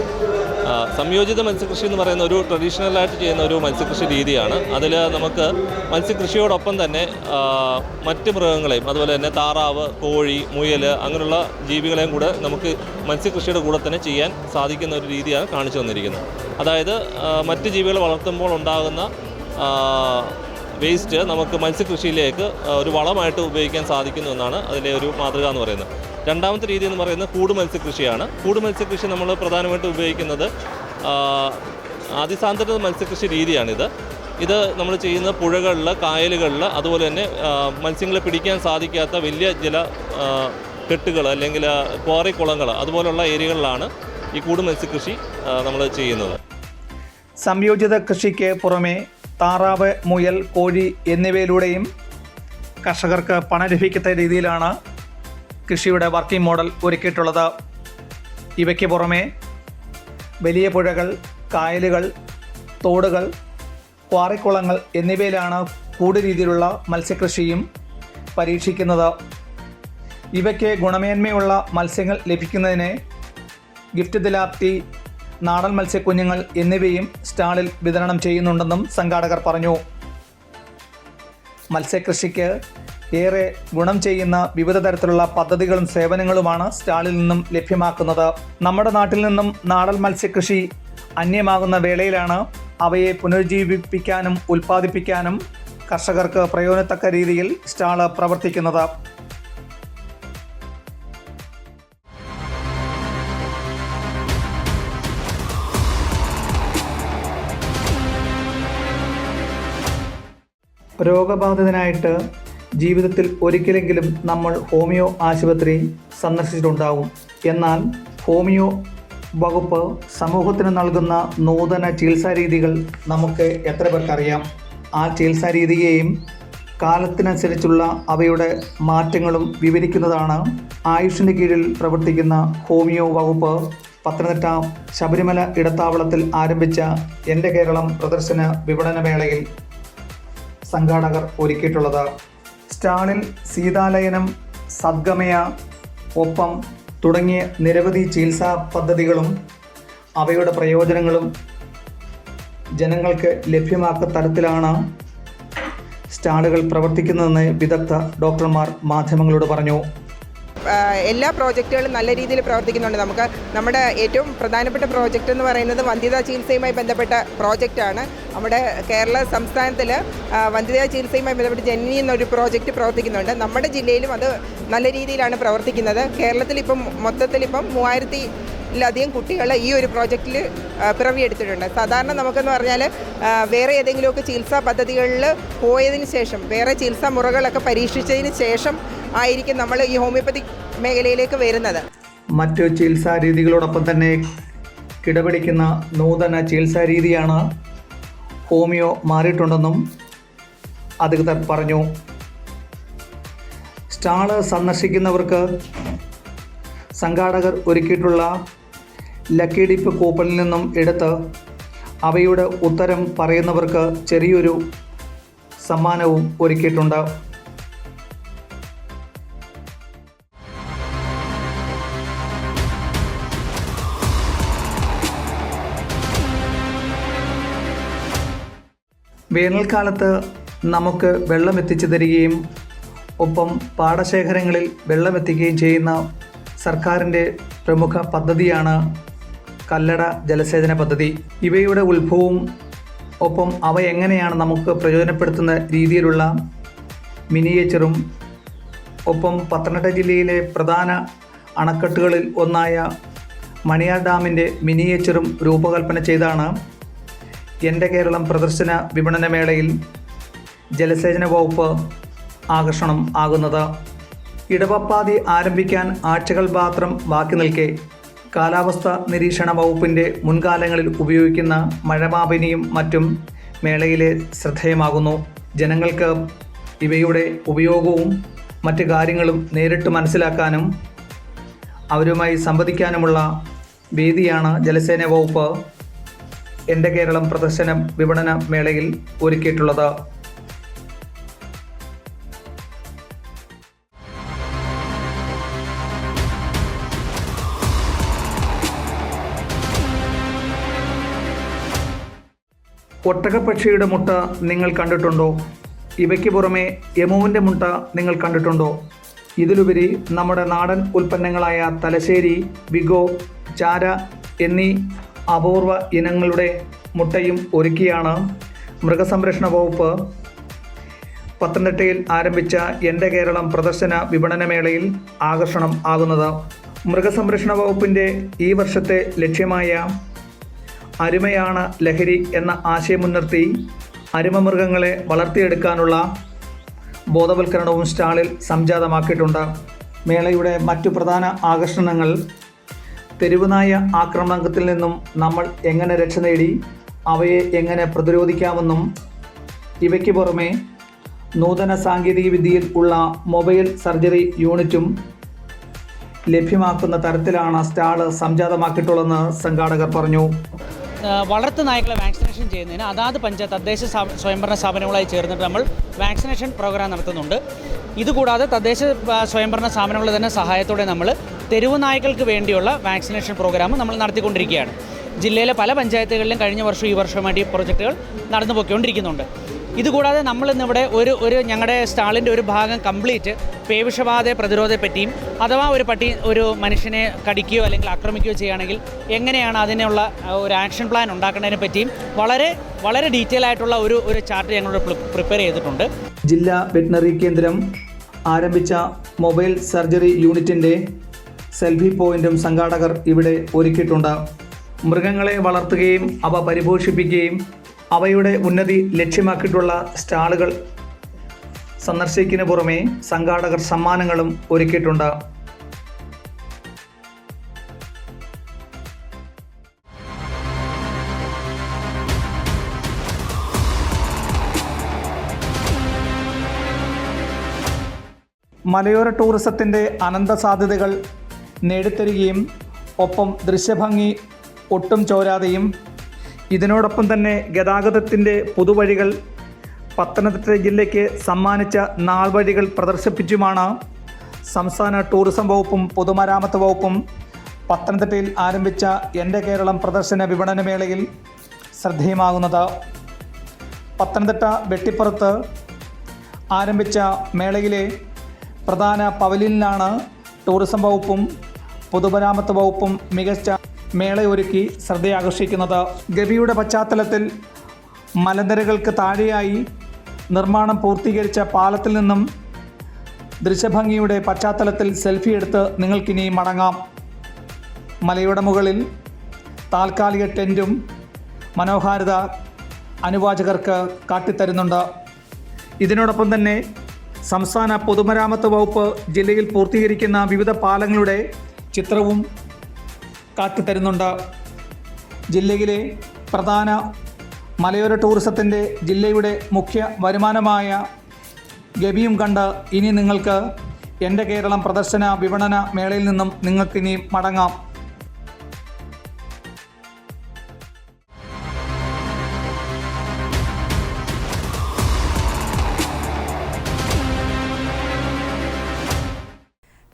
സംയോജിത മത്സ്യകൃഷി എന്ന് പറയുന്ന ഒരു ട്രഡീഷണലായിട്ട് ചെയ്യുന്ന ഒരു മത്സ്യകൃഷി രീതിയാണ്. അതിൽ നമുക്ക് മത്സ്യകൃഷിയോടൊപ്പം തന്നെ മറ്റ് മൃഗങ്ങളെയും അതുപോലെ തന്നെ താറാവ്, കോഴി, മുയൽ അങ്ങനെയുള്ള ജീവികളെയും കൂടെ നമുക്ക് മത്സ്യകൃഷിയുടെ കൂടെ തന്നെ ചെയ്യാൻ സാധിക്കുന്ന ഒരു രീതിയാണ് കാണിച്ചു തന്നിരിക്കുന്നത്. അതായത് മറ്റ് ജീവികളെ വളർത്തുമ്പോൾ ഉണ്ടാകുന്ന വേസ്റ്റ് നമുക്ക് മത്സ്യകൃഷിയിലേക്ക് ഒരു വളമായിട്ട് ഉപയോഗിക്കാൻ സാധിക്കുന്നു എന്നാണ് അതിലെ ഒരു മാതൃക എന്ന് പറയുന്നത്. രണ്ടാമത്തെ രീതി എന്ന് പറയുന്നത് കൂട് മത്സ്യകൃഷിയാണ്. കൂട് മത്സ്യകൃഷി നമ്മൾ പ്രധാനമായിട്ടും ഉപയോഗിക്കുന്നത് അതിസാന്ദ്രത മത്സ്യകൃഷി രീതിയാണിത്. ഇത് നമ്മൾ ചെയ്യുന്ന പുഴകളിൽ, കായലുകളിൽ, അതുപോലെ തന്നെ മത്സ്യങ്ങളെ പിടിക്കാൻ സാധിക്കാത്ത വലിയ ജല കെട്ടുകൾ അല്ലെങ്കിൽ ക്വാറിക്കുളങ്ങൾ അതുപോലുള്ള ഏരിയകളിലാണ് ഈ കൂട് മത്സ്യകൃഷി നമ്മൾ ചെയ്യുന്നത്. സംയോജിത കൃഷിക്ക് പുറമെ താറാവ്, മുയൽ, കോഴി എന്നിവയിലൂടെയും കർഷകർക്ക് പണം ലഭിക്കുന്ന രീതിയിലാണ് കൃഷിയുടെ വർക്കിംഗ് മോഡൽ ഒരുക്കിയിട്ടുള്ളത്. ഇവയ്ക്ക് പുറമെ വലിയ പുഴകൾ, കായലുകൾ, തോടുകൾ, ക്വാറിക്കുളങ്ങൾ എന്നിവയിലാണ് കൂടുതൽ രീതിയിലുള്ള മത്സ്യകൃഷിയും പരീക്ഷിക്കുന്നത്. ഇവയ്ക്ക് ഗുണമേന്മയുള്ള മത്സ്യങ്ങൾ ലഭിക്കുന്നതിന് ഗിഫ്റ്റ് തിലാപ്പി, നാടൻ മത്സ്യക്കുഞ്ഞുങ്ങൾ എന്നിവയും സ്റ്റാളിൽ വിതരണം ചെയ്യുന്നുണ്ടെന്നും സംഘാടകർ പറഞ്ഞു. മത്സ്യകൃഷിക്ക് ഏറെ ഗുണം ചെയ്യുന്ന വിവിധ തരത്തിലുള്ള പദ്ധതികളും സേവനങ്ങളുമാണ് സ്റ്റാളിൽ നിന്നും ലഭ്യമാക്കുന്നത്. നമ്മുടെ നാട്ടിൽ നിന്നും നാടൻ മത്സ്യകൃഷി അന്യമാകുന്ന വേളയിലാണ് അവയെ പുനരുജ്ജീവിപ്പിക്കാനും ഉൽപ്പാദിപ്പിക്കാനും കർഷകർക്ക് പ്രയോജനത്തക്ക രീതിയിൽ സ്റ്റാൾ പ്രവർത്തിക്കുന്നത്. രോഗബാധിതനായിട്ട് ജീവിതത്തിൽ ഒരിക്കലെങ്കിലും നമ്മൾ ഹോമിയോ ആശുപത്രി സന്ദർശിച്ചിട്ടുണ്ടാവും. എന്നാൽ ഹോമിയോ വകുപ്പ് സമൂഹത്തിന് നൽകുന്ന നൂതന ചികിത്സാ രീതികൾ നമുക്ക് എത്ര പേർക്കറിയാം? ആ ചികിത്സാ രീതിയെയും കാലത്തിനനുസരിച്ചുള്ള അവയുടെ മാറ്റങ്ങളും വിവരിക്കുന്നതാണ് ആയുഷിൻ്റെ കീഴിൽ പ്രവർത്തിക്കുന്ന ഹോമിയോ വകുപ്പ് പത്തനംതിട്ട ശബരിമല ഇടത്താവളത്തിൽ ആരംഭിച്ച എൻ്റെ കേരളം പ്രദർശന വിപണനമേളയിൽ സംഘാടകർ ഒരുക്കിയിട്ടുള്ളത്. സ്റ്റാളിൽ സീതാലയനം, സദ്ഗമയ, ഒപ്പം തുടങ്ങിയ നിരവധി ചികിത്സാ പദ്ധതികളും അവയുടെ പ്രയോജനങ്ങളും ജനങ്ങൾക്ക് ലഭ്യമാക്കുന്ന തരത്തിലാണ് സ്റ്റാളുകൾ പ്രവർത്തിക്കുന്നതെന്ന് വിദഗ്ധ ഡോക്ടർമാർ മാധ്യമങ്ങളോട് പറഞ്ഞു. എല്ലാ പ്രോജക്റ്റുകളും നല്ല രീതിയിൽ പ്രവർത്തിക്കുന്നുണ്ട്. നമ്മുടെ ഏറ്റവും പ്രധാനപ്പെട്ട പ്രോജക്റ്റ് എന്ന് പറയുന്നത് വന്ധ്യതാ ചികിത്സയുമായി ബന്ധപ്പെട്ട പ്രോജക്റ്റാണ്. നമ്മുടെ കേരള സംസ്ഥാനത്തിൽ വന്ധ്യതാ ചികിത്സയുമായി ബന്ധപ്പെട്ട് ജനനി എന്നൊരു പ്രോജക്റ്റ് പ്രവർത്തിക്കുന്നുണ്ട്. നമ്മുടെ ജില്ലയിലും അത് നല്ല രീതിയിലാണ് പ്രവർത്തിക്കുന്നത്. കേരളത്തിൽ മൊത്തത്തിൽ 3000-ലധികം കുട്ടികൾ ഈ ഒരു പ്രോജക്റ്റിൽ പിറവിയെടുത്തിട്ടുണ്ട്. സാധാരണ നമുക്കെന്ന് പറഞ്ഞാൽ വേറെ ഏതെങ്കിലുമൊക്കെ ചികിത്സാ പദ്ധതികളിൽ പോയതിന് ശേഷം, വേറെ ചികിത്സാ മുറകളൊക്കെ പരീക്ഷിച്ചതിന് ശേഷം ആയിരിക്കും നമ്മൾ ഈ ഹോമിയോപ്പതിക് മേഖലയിലേക്ക് വരുന്നത്. മറ്റു ചികിത്സാ രീതികളോടൊപ്പം തന്നെ കിടപിടിക്കുന്ന നൂതന ചികിത്സാ രീതിയാണ് ഹോമിയോ മാറിയിട്ടുണ്ടെന്നും അധികൃതർ പറഞ്ഞു. സ്റ്റാള് സന്ദർശിക്കുന്നവർക്ക് സംഘാടകർ ഒരുക്കിയിട്ടുള്ള ലക്കി ഡിപ്പ് കൂപ്പണിൽ നിന്നും എടുത്ത് അവയുടെ ഉത്തരം പറയുന്നവർക്ക് ചെറിയൊരു സമ്മാനവും ഒരുക്കിയിട്ടുണ്ട്. വേനൽക്കാലത്ത് നമുക്ക് വെള്ളം എത്തിച്ചു തരികയും ഒപ്പം പാടശേഖരങ്ങളിൽ വെള്ളമെത്തിക്കുകയും ചെയ്യുന്ന സർക്കാരിൻ്റെ പ്രമുഖ പദ്ധതിയാണ് കല്ലട ജലസേചന പദ്ധതി. ഇവയുടെ ഉത്ഭവവും ഒപ്പം അവ എങ്ങനെയാണ് നമുക്ക് പ്രയോജനപ്പെടുത്തുന്ന രീതിയിലുള്ള മിനിയേച്ചറും ഒപ്പം പത്തനംതിട്ട ജില്ലയിലെ പ്രധാന അണക്കെട്ടുകളിൽ ഒന്നായ മണിയാർ ഡാമിൻ്റെ മിനിയേച്ചറും രൂപകൽപ്പന ചെയ്താണ് എൻ്റെ കേരളം പ്രദർശന വിപണന മേളയിൽ ജലസേചന വകുപ്പ് ആകർഷണം ആകുന്നത്. ഇടവപ്പാതി ആരംഭിക്കാൻ ആഴ്ചകൾ മാത്രം ബാക്കി നിൽക്കെ കാലാവസ്ഥ നിരീക്ഷണ വകുപ്പിൻ്റെ മുൻകാലങ്ങളിൽ ഉപയോഗിക്കുന്ന മഴമാപിനിയും മറ്റും മേളയിലെ ശ്രദ്ധേയമാകുന്നു. ജനങ്ങൾക്ക് ഇവയുടെ ഉപയോഗവും മറ്റ് കാര്യങ്ങളും നേരിട്ട് മനസ്സിലാക്കാനും അവരുമായി സംവദിക്കാനുമുള്ള വേദിയാണ് ജലസേന വകുപ്പ് എൻ്റെ കേരളം പ്രദർശന വിപണന മേളയിൽ ഒരുക്കിയിട്ടുള്ളത്. ഒട്ടകപ്പക്ഷിയുടെ മുട്ട നിങ്ങൾ കണ്ടിട്ടുണ്ടോ? ഇവയ്ക്ക് പുറമെ എമുവിൻ്റെ മുട്ട നിങ്ങൾ കണ്ടിട്ടുണ്ടോ? ഇതിലുപരി നമ്മുടെ നാടൻ ഉൽപ്പന്നങ്ങളായ തലശ്ശേരി, വിഗോ, ചാര എന്നീ അപൂർവ ഇനങ്ങളുടെ മുട്ടയും ഒരുക്കിയാണ് മൃഗസംരക്ഷണ വകുപ്പ് പത്തനംതിട്ടയിൽ ആരംഭിച്ച എൻ്റെ കേരളം പ്രദർശന വിപണന മേളയിൽ ആകർഷണം ആകുന്നത്. മൃഗസംരക്ഷണ വകുപ്പിൻ്റെ ഈ വർഷത്തെ ലക്ഷ്യമായ അരുമയാണ് ലഹരി എന്ന ആശയം മുൻനിർത്തി അരുമ മൃഗങ്ങളെ വളർത്തിയെടുക്കാനുള്ള ബോധവൽക്കരണവും സ്റ്റാളിൽ സംജാതമാക്കിയിട്ടുണ്ട്. മേളയുടെ മറ്റു പ്രധാന ആകർഷണങ്ങൾ തെരുവുനായ ആക്രമണത്തിൽ നിന്നും നമ്മൾ എങ്ങനെ രക്ഷ നേടി അവയെ എങ്ങനെ പ്രതിരോധിക്കാമെന്നും ഇവയ്ക്ക് പുറമെ നൂതന സാങ്കേതിക വിദ്യയിൽ ഉള്ള മൊബൈൽ സർജറി യൂണിറ്റും ലഭ്യമാക്കുന്ന തരത്തിലാണ് സ്റ്റാൾ സംജാതമാക്കിയിട്ടുള്ളതെന്ന് സംഘാടകർ പറഞ്ഞു. വളർത്തു നായ്ക്കളെ വാക്സിനേഷൻ ചെയ്യുന്നതിന് അതാത് പഞ്ചായത്ത് തദ്ദേശ സ്വയംഭരണ സ്ഥാപനങ്ങളുമായി ചേർന്നിട്ട് നമ്മൾ വാക്സിനേഷൻ പ്രോഗ്രാം നടത്തുന്നുണ്ട്. ഇതുകൂടാതെ തദ്ദേശ സ്വയംഭരണ സ്ഥാപനങ്ങളുടെ തന്നെ സഹായത്തോടെ നമ്മൾ തെരുവ് നായ്ക്കൾക്ക് വേണ്ടിയുള്ള വാക്സിനേഷൻ പ്രോഗ്രാം നമ്മൾ നടത്തിക്കൊണ്ടിരിക്കുകയാണ്. ജില്ലയിലെ പല പഞ്ചായത്തുകളിലും കഴിഞ്ഞ വർഷം ഈ വർഷമായിട്ട് ഈ പ്രൊജക്റ്റുകൾ നടന്നു പോയിക്കൊണ്ടിരിക്കുന്നുണ്ട്. ഇതുകൂടാതെ നമ്മളിന്നിവിടെ ഒരു ഞങ്ങളുടെ സ്റ്റാളിൻ്റെ ഒരു ഭാഗം കംപ്ലീറ്റ് പേവിഷബാധ പ്രതിരോധത്തെപ്പറ്റിയും അഥവാ ഒരു മനുഷ്യനെ കടിക്കുകയോ അല്ലെങ്കിൽ ആക്രമിക്കുകയോ ചെയ്യുകയാണെങ്കിൽ എങ്ങനെയാണ് അതിനുള്ള ഒരു ആക്ഷൻ പ്ലാൻ ഉണ്ടാക്കുന്നതിനെ പറ്റിയും വളരെ ഡീറ്റെയിൽ ആയിട്ടുള്ള ഒരു ചാർട്ട് ഞങ്ങളോട് പ്രിപ്പയർ ചെയ്തിട്ടുണ്ട്. ജില്ലാ വെറ്റിനറി കേന്ദ്രം ആരംഭിച്ച മൊബൈൽ സർജറി യൂണിറ്റിൻ്റെ സെൽഫി പോയിന്റും സംഘാടകർ ഇവിടെ ഒരുക്കിയിട്ടുണ്ട്. മൃഗങ്ങളെ വളർത്തുകയും അവ പരിപോഷിപ്പിക്കുകയും അവയുടെ ഉന്നതി ലക്ഷ്യമാക്കിയിട്ടുള്ള സ്റ്റാളുകൾ സന്ദർശിക്കുന്നതിന് പുറമെ സംഘാടകർ സമ്മാനങ്ങളും ഒരുക്കിയിട്ടുണ്ട്. മലയോര ടൂറിസത്തിൻ്റെ അനന്ത സാധ്യതകൾ നേടിത്തരികയും ഒപ്പം ദൃശ്യഭംഗി ഒട്ടും ചോരാതെയും ഇതിനോടൊപ്പം തന്നെ ഗതാഗതത്തിൻ്റെ പുതുവഴികൾ പത്തനംതിട്ട ജില്ലയ്ക്ക് സമ്മാനിച്ച നാൾവഴികൾ പ്രദർശിപ്പിച്ചുമാണ് സംസ്ഥാന ടൂറിസം വകുപ്പും പൊതുമരാമത്ത് വകുപ്പും പത്തനംതിട്ടയിൽ ആരംഭിച്ച എൻ്റെ കേരളം പ്രദർശന വിപണന മേളയിൽ ശ്രദ്ധേയമാകുന്നത്. പത്തനംതിട്ട വെട്ടിപ്പുറത്ത് ആരംഭിച്ച മേളയിലെ പ്രധാന പവലിയനിലാണ് ടൂറിസം വകുപ്പും പൊതുമരാമത്ത് വകുപ്പും മികച്ച മേളയൊരുക്കി ശ്രദ്ധയാകർഷിക്കുന്നത്. ഗവിയുടെ പശ്ചാത്തലത്തിൽ മലനിരകൾക്ക് താഴെയായി നിർമ്മാണം പൂർത്തീകരിച്ച പാലത്തിൽ നിന്നും ദൃശ്യഭംഗിയുടെ പശ്ചാത്തലത്തിൽ സെൽഫി എടുത്ത് നിങ്ങൾക്കിനി മടങ്ങാം. മലയുടെ മുകളിൽ താൽക്കാലിക ടെൻറ്റും മനോഹാരിത അനുവാചകർക്ക് കാട്ടിത്തരുന്നുണ്ട്. ഇതിനോടൊപ്പം തന്നെ സംസ്ഥാന പൊതുമരാമത്ത് വകുപ്പ് ജില്ലയിൽ പൂർത്തീകരിക്കുന്ന വിവിധ പാലങ്ങളുടെ ചിത്രവും കാട്ടിത്തരുന്നുണ്ട്. ജില്ലയിലെ പ്രധാന മലയോര ടൂറിസത്തിൻ്റെ ജില്ലയുടെ മുഖ്യ വരുമാനമായ ഗവിയും കണ്ട് ഇനി നിങ്ങൾക്ക് എൻ്റെ കേരളം പ്രദർശന വിപണന മേളയിൽ നിന്നും നിങ്ങൾക്കിനി മടങ്ങാം.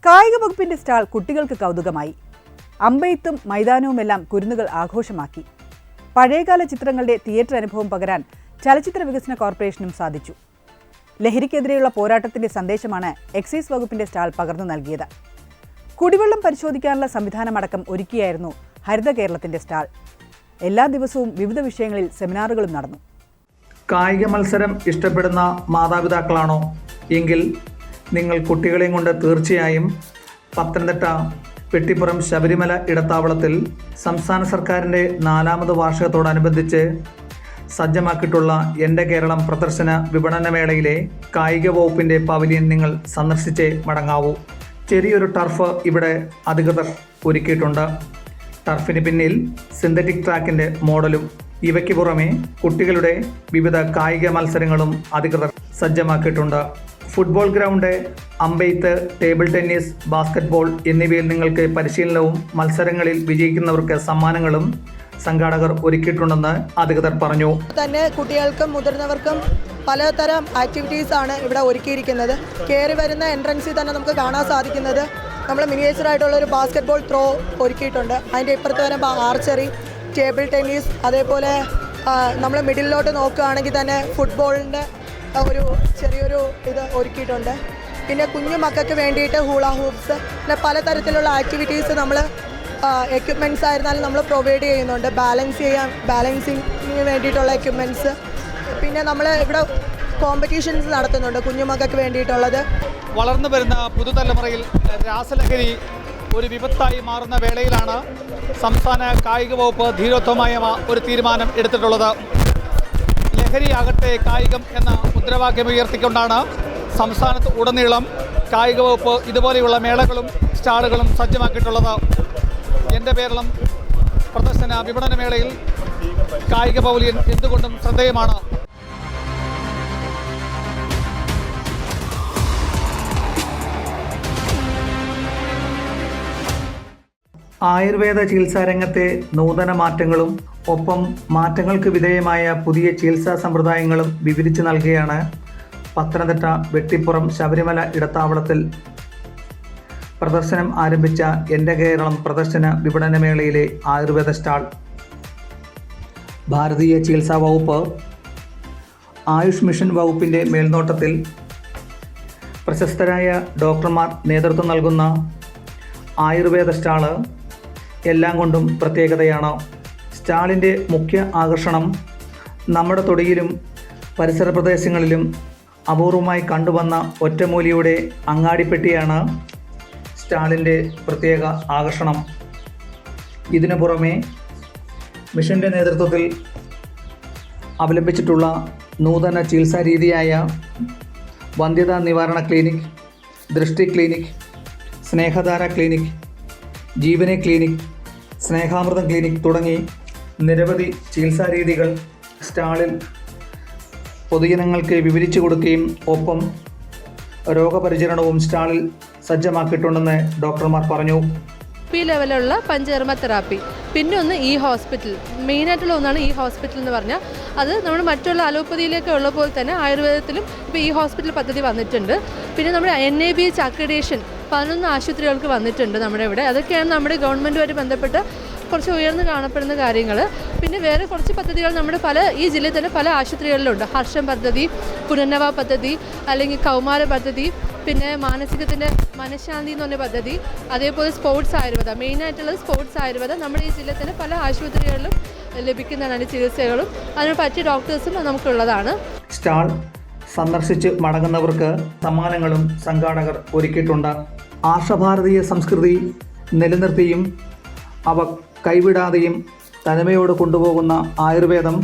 കായിക വകുപ്പിന്റെ സ്റ്റാൾ കുട്ടികൾക്ക് കൗതുകമായി. അമ്പെയ്ത്തും മൈതാനവുമെല്ലാം കുരുന്നുകൾ ആഘോഷമാക്കി. പഴയകാല ചിത്രങ്ങളുടെ തിയേറ്റർ അനുഭവം പകരാൻ ചലച്ചിത്ര വികസന കോർപ്പറേഷനും സാധിച്ചു. ലഹരിക്കെതിരെയുള്ള പോരാട്ടത്തിന്റെ സന്ദേശമാണ് എക്സൈസ് വകുപ്പിന്റെ സ്റ്റാൾ പകർന്നു നൽകിയത്. കുടിവെള്ളം പരിശോധിക്കാനുള്ള സംവിധാനമടക്കം ഒരുക്കിയായിരുന്നു ഹരിത കേരളത്തിന്റെ സ്റ്റാൾ. എല്ലാ ദിവസവും വിവിധ വിഷയങ്ങളിൽ സെമിനാറുകളും നടന്നു. കായിക മത്സരം ഇഷ്ടപ്പെടുന്ന മാതാപിതാക്കളാണോ എങ്കിൽ നിങ്ങൾ കുട്ടികളെയും കൊണ്ട് തീർച്ചയായും പത്തനംതിട്ട വെട്ടിപ്പുറം ശബരിമല ഇടത്താവളത്തിൽ സംസ്ഥാന സർക്കാരിൻ്റെ 4ാമത് വാർഷികത്തോടനുബന്ധിച്ച് സജ്ജമാക്കിയിട്ടുള്ള എൻ്റെ കേരളം പ്രദർശന വിപണന മേളയിലെ കായിക വകുപ്പിൻ്റെ പവലിയൻ നിങ്ങൾ സന്ദർശിച്ചേ മടങ്ങാവൂ. ചെറിയൊരു ടർഫ് ഇവിടെ അധികൃതർ ഒരുക്കിയിട്ടുണ്ട്. ടർഫിന് പിന്നിൽ സിന്തറ്റിക് ട്രാക്കിൻ്റെ മോഡലും ഇവയ്ക്ക് പുറമെ കുട്ടികളുടെ വിവിധ കായിക മത്സരങ്ങളും അധികൃതർ സജ്ജമാക്കിയിട്ടുണ്ട്. ഫുട്ബോൾ ഗ്രൗണ്ട്, അമ്പെയ്ത്ത്, ടേബിൾ ടെന്നീസ്, ബാസ്കറ്റ്ബോൾ എന്നിവയിൽ നിങ്ങൾക്ക് പരിശീലനവും മത്സരങ്ങളിൽ വിജയിക്കുന്നവർക്ക് സമ്മാനങ്ങളും സംഘാടകർ ഒരുക്കിയിട്ടുണ്ടെന്ന് അധികൃതർ പറഞ്ഞു. തന്നെ കുട്ടികൾക്കും മുതിർന്നവർക്കും പലതരം ആക്ടിവിറ്റീസ് ആണ് ഇവിടെ ഒരുക്കിയിരിക്കുന്നത്. കയറി വരുന്ന എൻട്രൻസിൽ തന്നെ നമുക്ക് കാണാൻ സാധിക്കുന്നത് നമ്മൾ മിനിയേച്ചറായിട്ടുള്ള ഒരു ബാസ്കറ്റ്ബോൾ ത്രോ ഒരുക്കിയിട്ടുണ്ട്. അതിൻ്റെ ഇപ്പുറത്ത് വരുമ്പോൾ ആർച്ചറി, ടേബിൾ ടെന്നീസ്, അതേപോലെ നമ്മൾ മിഡിലോട്ട് നോക്കുകയാണെങ്കിൽ തന്നെ ഫുട്ബോളിൻ്റെ ഒരു ചെറിയൊരു ഇത് ഒരുക്കിയിട്ടുണ്ട്. പിന്നെ കുഞ്ഞു മക്കൾക്ക് വേണ്ടിയിട്ട് ഹൂള ഹൂപ്സ്, പിന്നെ പലതരത്തിലുള്ള ആക്ടിവിറ്റീസ് നമ്മൾ എക്യുപ്മെൻറ്റ്സ് ആയിരുന്നാലും നമ്മൾ പ്രൊവൈഡ് ചെയ്യുന്നുണ്ട്. ബാലൻസിങ്ങിന് വേണ്ടിയിട്ടുള്ള എക്യുപ്മെൻറ്റ്സ്. പിന്നെ നമ്മൾ ഇവിടെ കോമ്പറ്റീഷൻസ് നടത്തുന്നുണ്ട് കുഞ്ഞുമക്കൾക്ക് വേണ്ടിയിട്ടുള്ളത്. വളർന്നു വരുന്ന പുതുതലമുറയിൽ രാസലഹരി ഒരു വിപത്തായി മാറുന്ന വേളയിലാണ് സംസ്ഥാന കായിക വകുപ്പ് ധീരോത്തമായ ഒരു തീരുമാനം എടുത്തിട്ടുള്ളത്. ലഹരിയാകട്ടെ കായികം എന്ന മുദ്രാവാക്യം ഉയർത്തിക്കൊണ്ടാണ് സംസ്ഥാനത്ത് ഉടനീളം കായിക വകുപ്പ് ഇതുപോലെയുള്ള മേളകളും സ്റ്റാളുകളും സജ്ജമാക്കിയിട്ടുള്ളത്. എൻ്റെ കേരളം പ്രദർശന വിപണന മേളയിൽ കായിക പവലിയൻ എന്തുകൊണ്ടും ശ്രദ്ധേയമാണ്. ആയുർവേദ ചികിത്സാരംഗത്തെ നൂതന മാറ്റങ്ങളും ഒപ്പം മാറ്റങ്ങൾക്ക് വിധേയമായ പുതിയ ചികിത്സാ സമ്പ്രദായങ്ങളും വിവരിച്ചു നൽകുകയാണ് പത്തനംതിട്ട വെട്ടിപ്പുറം ശബരിമല ഇടത്താവളത്തിൽ പ്രദർശനം ആരംഭിച്ച എൻ്റെ കേരളം പ്രദർശന വിപണന മേളയിലെ ആയുർവേദ സ്റ്റാൾ. ഭാരതീയ ചികിത്സാ വകുപ്പ്, ആയുഷ് മിഷൻ വകുപ്പിൻ്റെ മേൽനോട്ടത്തിൽ പ്രശസ്തരായ ഡോക്ടർമാർ നേതൃത്വം നൽകുന്ന ആയുർവേദ സ്റ്റാള് എല്ലാം കൊണ്ടും പ്രത്യേകതയാണ്. സ്റ്റാളിൻ്റെ മുഖ്യ ആകർഷണം നമ്മുടെ തൊടിയിലും പരിസര പ്രദേശങ്ങളിലും അപൂർവമായി കണ്ടുവന്ന ഒറ്റമൂലിയുടെ അങ്ങാടിപ്പെട്ടിയാണ് സ്റ്റാളിൻ്റെ പ്രത്യേക ആകർഷണം. ഇതിനു പുറമെ മിഷൻ്റെ നേതൃത്വത്തിൽ അവലംബിച്ചിട്ടുള്ള നൂതന ചികിത്സാ രീതിയായ വന്ധ്യതാ നിവാരണ ക്ലിനിക്, ദൃഷ്ടി ക്ലിനിക്, സ്നേഹധാര ക്ലിനിക്, ജീവനെ ക്ലിനിക്, സ്നേഹാമൃതം ക്ലിനിക് തുടങ്ങി നിരവധി ചികിത്സാ രീതികൾ സ്റ്റാളിൽ പൊതുജനങ്ങൾക്ക് വിവരിച്ചു കൊടുക്കുകയും ഒപ്പം രോഗപരിചരണവും സ്റ്റാളിൽ സജ്ജമാക്കിയിട്ടുണ്ടെന്ന് ഡോക്ടർമാർ പറഞ്ഞു. ലെവലുള്ള പഞ്ചകർമ്മ തെറാപ്പി, പിന്നെ ഒന്ന് ഈ ഹോസ്പിറ്റൽ, മെയിനായിട്ടുള്ള ഒന്നാണ് ഈ ഹോസ്പിറ്റൽ എന്ന് പറഞ്ഞാൽ അത് നമ്മൾ മറ്റുള്ള അലോപ്പതിയിലൊക്കെ ഉള്ള പോലെ തന്നെ ആയുർവേദത്തിലും ഇപ്പോൾ ഈ ഹോസ്പിറ്റൽ പദ്ധതി വന്നിട്ടുണ്ട്. പിന്നെ നമ്മുടെ NABH അക്രഡിറ്റേഷൻ 11 ആശുപത്രികൾക്ക് വന്നിട്ടുണ്ട് നമ്മുടെ ഇവിടെ. അതൊക്കെയാണ് നമ്മുടെ ഗവൺമെൻറ്റുമായിട്ട് ബന്ധപ്പെട്ട് കുറച്ച് ഉയർന്നു കാണപ്പെടുന്ന കാര്യങ്ങൾ. പിന്നെ വേറെ കുറച്ച് പദ്ധതികൾ നമ്മുടെ ഈ ജില്ലയിൽ തന്നെ പല ആശുപത്രികളിലുണ്ട്. ഹർഷം പദ്ധതി, പുനർനവ പദ്ധതി, അല്ലെങ്കിൽ കൗമാര പദ്ധതി, പിന്നെ മാനസികത്തിൻ്റെ മനഃശാന്തി എന്ന് പറഞ്ഞ പദ്ധതി, അതേപോലെ സ്പോർട്സ് ആയുർവേദ, മെയിനായിട്ടുള്ളത് സ്പോർട്സ് ആയുർവേദ നമ്മുടെ ഈ ജില്ലയിൽ തന്നെ പല ആശുപത്രികളിലും ലഭിക്കുന്നതാണ് ചികിത്സകളും. അതിന് പറ്റിയ ഡോക്ടേഴ്സും നമുക്കുള്ളതാണ്. സ്റ്റാൾ സന്ദർശിച്ച് മടങ്ങുന്നവർക്ക് സമ്മാനങ്ങളും സംഘാടകർ ഒരുക്കിയിട്ടുണ്ട്. ആർഷഭാരതീയ സംസ്കൃതി നിലനിർത്തിയും അവ കൈവിടാതെയും തനിമയോട് കൊണ്ടുപോകുന്ന ആയുർവേദം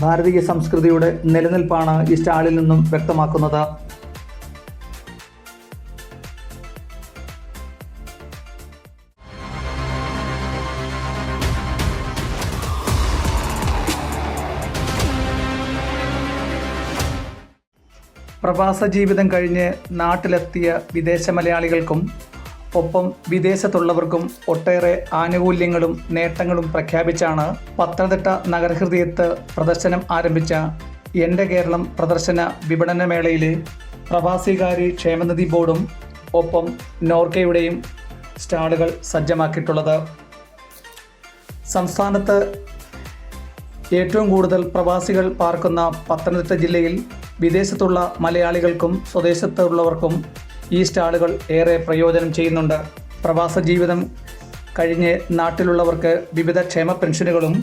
ഭാരതീയ സംസ്കൃതിയുടെ നിലനിൽപ്പാണ് ഈ സ്റ്റാളിൽ നിന്നും വ്യക്തമാക്കുന്നത്. പ്രവാസ ജീവിതം കഴിഞ്ഞ് നാട്ടിലെത്തിയ വിദേശ മലയാളികൾക്കും ഒപ്പം വിദേശത്തുള്ളവർക്കും ഒട്ടേറെ ആനുകൂല്യങ്ങളും നേട്ടങ്ങളും പ്രഖ്യാപിച്ചാണ് പത്തനംതിട്ട നഗരഹൃദയത്ത് പ്രദർശനം ആരംഭിച്ച എൻ്റെ കേരളം പ്രദർശന വിപണന മേളയിൽ പ്രവാസികാരി ക്ഷേമനിധി ബോർഡും ഒപ്പം നോർക്കയുടെയും സ്റ്റാളുകൾ സജ്ജമാക്കിയിട്ടുള്ളത്. സംസ്ഥാനത്ത് ഏറ്റവും കൂടുതൽ പ്രവാസികൾ പാർക്കുന്ന പത്തനംതിട്ട ജില്ലയിൽ വിദേശത്തുള്ള മലയാളികൾക്കും സ്വദേശത്തുള്ളവർക്കും ഈ സ്റ്റാളുകൾ ഏറെ പ്രയോജനം ചെയ്യുന്നുണ്ട്. പ്രവാസ ജീവിതം കഴിഞ്ഞ് നാട്ടിലുള്ളവർക്ക് വിവിധ ക്ഷേമ പെൻഷനുകളും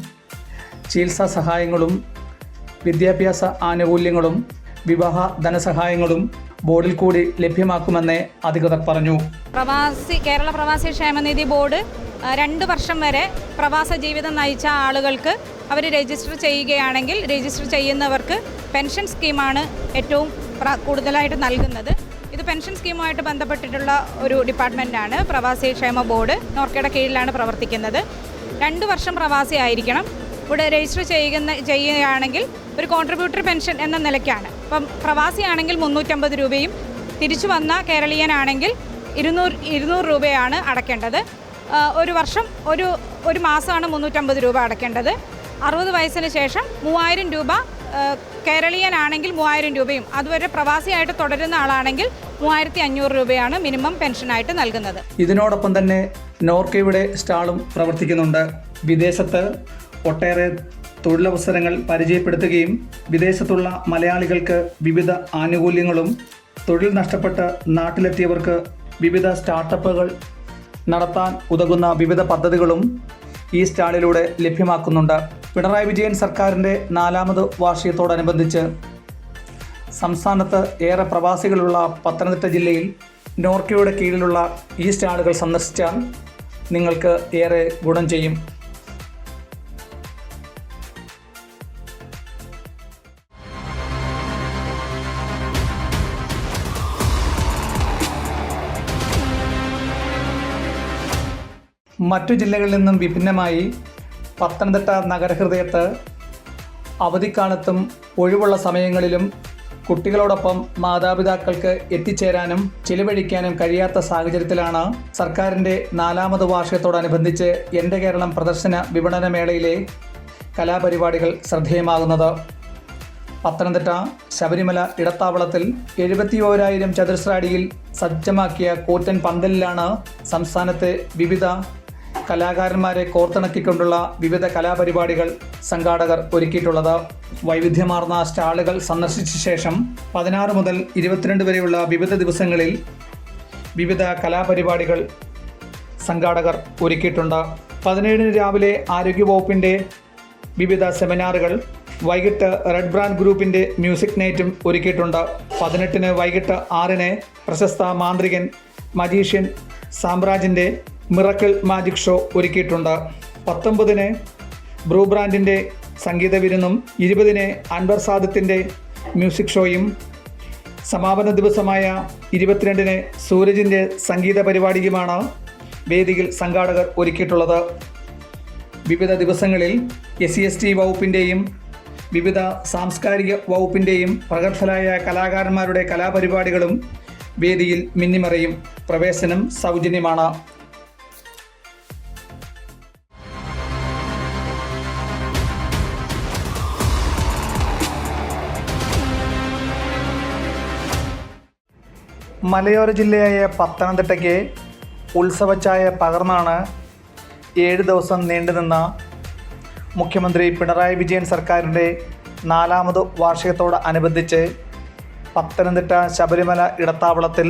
ചികിത്സാ സഹായങ്ങളും വിദ്യാഭ്യാസ ആനുകൂല്യങ്ങളും വിവാഹ ധനസഹായങ്ങളും ബോർഡിൽ കൂടി ലഭ്യമാക്കുമെന്ന് അധികൃതർ പറഞ്ഞു. കേരള പ്രവാസി ക്ഷേമനിധി ബോർഡ് 2 വർഷം വരെ പ്രവാസ ജീവിതം നയിച്ച ആളുകൾക്ക് അവർ രജിസ്റ്റർ ചെയ്യുകയാണെങ്കിൽ രജിസ്റ്റർ ചെയ്യുന്നവർക്ക് പെൻഷൻ സ്കീമാണ് ഏറ്റവും കൂടുതലായിട്ട് നൽകുന്നത്. ഇത് പെൻഷൻ സ്കീമുമായിട്ട് ബന്ധപ്പെട്ടിട്ടുള്ള ഒരു ഡിപ്പാർട്ട്മെൻറ്റാണ് പ്രവാസി ക്ഷേമ ബോർഡ്. നോർക്കയുടെ കീഴിലാണ് പ്രവർത്തിക്കുന്നത്. 2 വർഷം പ്രവാസി ആയിരിക്കണം. ഇവിടെ രജിസ്റ്റർ ചെയ്യുകയാണെങ്കിൽ ഒരു കോൺട്രിബ്യൂട്ടറി പെൻഷൻ എന്ന നിലയ്ക്കാണ്. ഇപ്പം പ്രവാസിയാണെങ്കിൽ 350 രൂപയും തിരിച്ചു വന്ന കേരളീയനാണെങ്കിൽ 200 രൂപയാണ് അടയ്ക്കേണ്ടത്. ഒരു വർഷം ഒരു മാസമാണ് 350 രൂപ അടയ്ക്കേണ്ടത്. 60 വയസ്സിന് ശേഷം 3000 രൂപ കേരളീയനാണെങ്കിൽ 3000 രൂപയും അതുവരെ പ്രവാസിയായിട്ട് തുടരുന്ന ആളാണെങ്കിൽ 3500 രൂപയാണ് മിനിമം പെൻഷനായിട്ട് നൽകുന്നത്. ഇതിനോടൊപ്പം തന്നെ നോർക്കയുടെ സ്റ്റാളും പ്രവർത്തിക്കുന്നുണ്ട്. വിദേശത്ത് ഒട്ടേറെ തൊഴിലവസരങ്ങൾ പരിചയപ്പെടുത്തുകയും വിദേശത്തുള്ള മലയാളികൾക്ക് വിവിധ ആനുകൂല്യങ്ങളും തൊഴിൽ നഷ്ടപ്പെട്ട് നാട്ടിലെത്തിയവർക്ക് വിവിധ സ്റ്റാർട്ടപ്പുകൾ നടത്താൻ ഉതകുന്ന വിവിധ പദ്ധതികളും ഈ സ്റ്റാളിലൂടെ ലഭ്യമാക്കുന്നുണ്ട്. പിണറായി വിജയൻ സർക്കാരിൻ്റെ 4ാമത് വാർഷികത്തോടനുബന്ധിച്ച് സംസ്ഥാനത്ത് ഏറെ പ്രവാസികളുള്ള പത്തനംതിട്ട ജില്ലയിൽ നോർക്കയുടെ കീഴിലുള്ള ഈ സ്റ്റാളുകൾ സന്ദർശിച്ചാൽ നിങ്ങൾക്ക് ഏറെ ഗുണം ചെയ്യും. മറ്റു ജില്ലകളിൽ നിന്നും വിഭിന്നമായി പത്തനംതിട്ട നഗരഹൃദയത്ത് അവധിക്കാലത്തും ഒഴിവുള്ള സമയങ്ങളിലും കുട്ടികളോടൊപ്പം മാതാപിതാക്കൾക്ക് എത്തിച്ചേരാനും ചിലവഴിക്കാനും കഴിയാത്ത സാഹചര്യത്തിലാണ് സർക്കാരിൻ്റെ 4ാമത് വാർഷികത്തോടനുബന്ധിച്ച് എൻ്റെ കേരളം പ്രദർശന വിപണന മേളയിലെ കലാപരിപാടികൾ ശ്രദ്ധേയമാകുന്നത്. പത്തനംതിട്ട ശബരിമല ഇടത്താവളത്തിൽ 71,000 ചതുരശ്ര അടിയിൽ സജ്ജമാക്കിയ കൂറ്റൻ പന്തലിലാണ് സംസ്ഥാനത്തെ വിവിധ കലാകാരന്മാരെ കോർത്തിണക്കിക്കൊണ്ടുള്ള വിവിധ കലാപരിപാടികൾ സംഘാടകർ ഒരുക്കിയിട്ടുള്ളത്. വൈവിധ്യമാർന്ന സ്റ്റാളുകൾ സന്ദർശിച്ച ശേഷം 16 മുതൽ 22 വരെയുള്ള വിവിധ ദിവസങ്ങളിൽ വിവിധ കലാപരിപാടികൾ സംഘാടകർ ഒരുക്കിയിട്ടുണ്ട്. 17 രാവിലെ ആരോഗ്യവകുപ്പിൻ്റെ വിവിധ സെമിനാറുകൾ, വൈകിട്ട് റെഡ് ബ്രാൻഡ് ഗ്രൂപ്പിൻ്റെ മ്യൂസിക് നൈറ്റും ഒരുക്കിയിട്ടുണ്ട്. 18 വൈകിട്ട് 6 പ്രശസ്ത മാന്ത്രികൻ മജീഷ്യൻ സാമ്രാജിൻ്റെ മിറക്കിൾ മാജിക് ഷോ ഒരുക്കിയിട്ടുണ്ട്. 19 ബ്രൂ ബ്രാൻഡിൻ്റെ സംഗീത വിരുന്നും 20 അൻവർ സാദത്തിൻ്റെ മ്യൂസിക് ഷോയും സമാപന ദിവസമായ 22 സൂരജിൻ്റെ സംഗീത പരിപാടിയുമാണ് വേദിയിൽ സംഘാടകർ ഒരുക്കിയിട്ടുള്ളത്. വിവിധ ദിവസങ്ങളിൽ SC/ST വകുപ്പിൻ്റെയും വിവിധ സാംസ്കാരിക വകുപ്പിൻ്റെയും പ്രഗത്ഭരായ കലാകാരന്മാരുടെ കലാപരിപാടികളും വേദിയിൽ മിന്നിമറയും. പ്രവേശനം സൗജന്യമാണ്. മലയോര ജില്ലയായ പത്തനംതിട്ടയ്ക്ക് ഉത്സവച്ചായ പകർന്നാണ് 7 ദിവസം നീണ്ടുനിന്ന മുഖ്യമന്ത്രി പിണറായി വിജയൻ സർക്കാരിൻ്റെ 4ാമത് വാർഷികത്തോടനുബന്ധിച്ച് പത്തനംതിട്ട ശബരിമല ഇടത്താവളത്തിൽ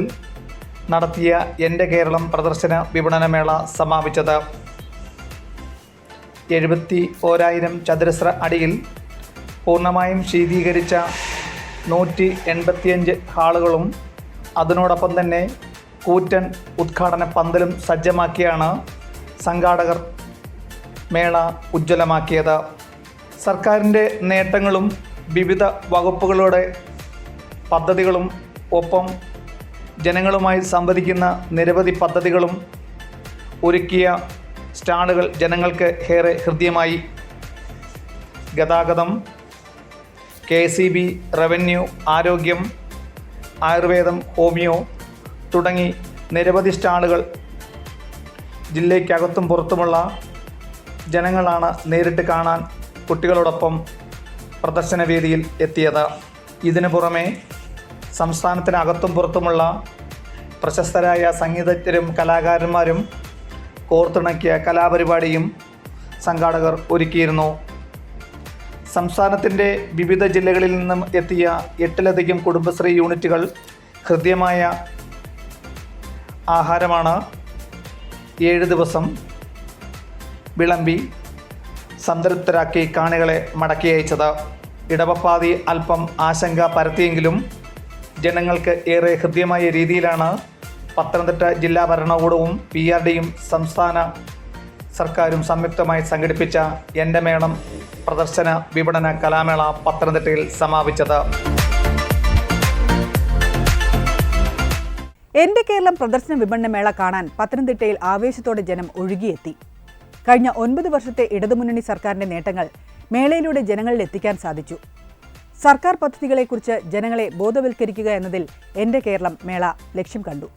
നടത്തിയ എൻ്റെ കേരളം പ്രദർശന വിപണനമേള സമാപിച്ചത്. 71,000 ചതുരശ്ര അടിയിൽ പൂർണ്ണമായും ശീതീകരിച്ച 185 ഹാളുകളും അതിനോടൊപ്പം തന്നെ കൂറ്റൻ ഉദ്ഘാടന പന്തലും സജ്ജമാക്കിയാണ് സംഘാടകർ മേള ഉജ്ജ്വലമാക്കിയത്. സർക്കാരിൻ്റെ നേട്ടങ്ങളും വിവിധ വകുപ്പുകളുടെ പദ്ധതികളും ഒപ്പം ജനങ്ങളുമായി സംവദിക്കുന്ന നിരവധി പദ്ധതികളും ഒരുക്കിയ സ്റ്റാളുകൾ ജനങ്ങൾക്ക് ഏറെ ഹൃദ്യമായി. ഗതാഗതം, KCB, റവന്യൂ, ആരോഗ്യം, ആയുർവേദം, ഹോമിയോ തുടങ്ങി നിരവധി സ്റ്റാളുകൾ ജില്ലയ്ക്കകത്തും പുറത്തുമുള്ള ജനങ്ങളാണ് നേരിട്ട് കാണാൻ കുട്ടികളോടൊപ്പം പ്രദർശനവേദിയിൽ എത്തിയത്. ഇതിനു പുറമെ സംസ്ഥാനത്തിനകത്തും പുറത്തുമുള്ള പ്രശസ്തരായ സംഗീതജ്ഞരും കലാകാരന്മാരും കോർത്തിണക്കിയ കലാപരിപാടിയും സംഘാടകർ ഒരുക്കിയിരുന്നു. സംസ്ഥാനത്തിൻ്റെ വിവിധ ജില്ലകളിൽ നിന്നും എത്തിയ 8ലധികം കുടുംബശ്രീ യൂണിറ്റുകൾ ഹൃദ്യമായ ആഹാരമാണ് 7 ദിവസം വിളമ്പി സംതൃപ്തരാക്കി കാണികളെ മടക്കി അയച്ചത്. ഇടവപ്പാതി അല്പം ആശങ്ക പരത്തിയെങ്കിലും ജനങ്ങൾക്ക് ഏറെ ഹൃദ്യമായ രീതിയിലാണ് പത്തനംതിട്ട ജില്ലാ ഭരണകൂടവും PRDയും സംസ്ഥാന സർക്കാരും സംയുക്തമായി സംഘടിപ്പിച്ച എൻ്റെ മേളം പ്രദർശന വിപണന കലാമേള പത്തനംതിട്ടയിൽ സമാപിച്ചത്. എൻ്റെ കേരളം പ്രദർശന വിപണന മേള കാണാൻ പത്തനംതിട്ടയിൽ ആവേശത്തോടെ ജനം ഒഴുകിയെത്തി. കഴിഞ്ഞ 9 വർഷത്തെ ഇടതുമുന്നണി സർക്കാരിൻ്റെ നേട്ടങ്ങൾ മേളയിലൂടെ ജനങ്ങളിൽ എത്തിക്കാൻ സാധിച്ചു. സർക്കാർ പദ്ധതികളെക്കുറിച്ച് ജനങ്ങളെ ബോധവൽക്കരിക്കുക എന്നതിൽ എൻ്റെ കേരളം മേള ലക്ഷ്യം കണ്ടു.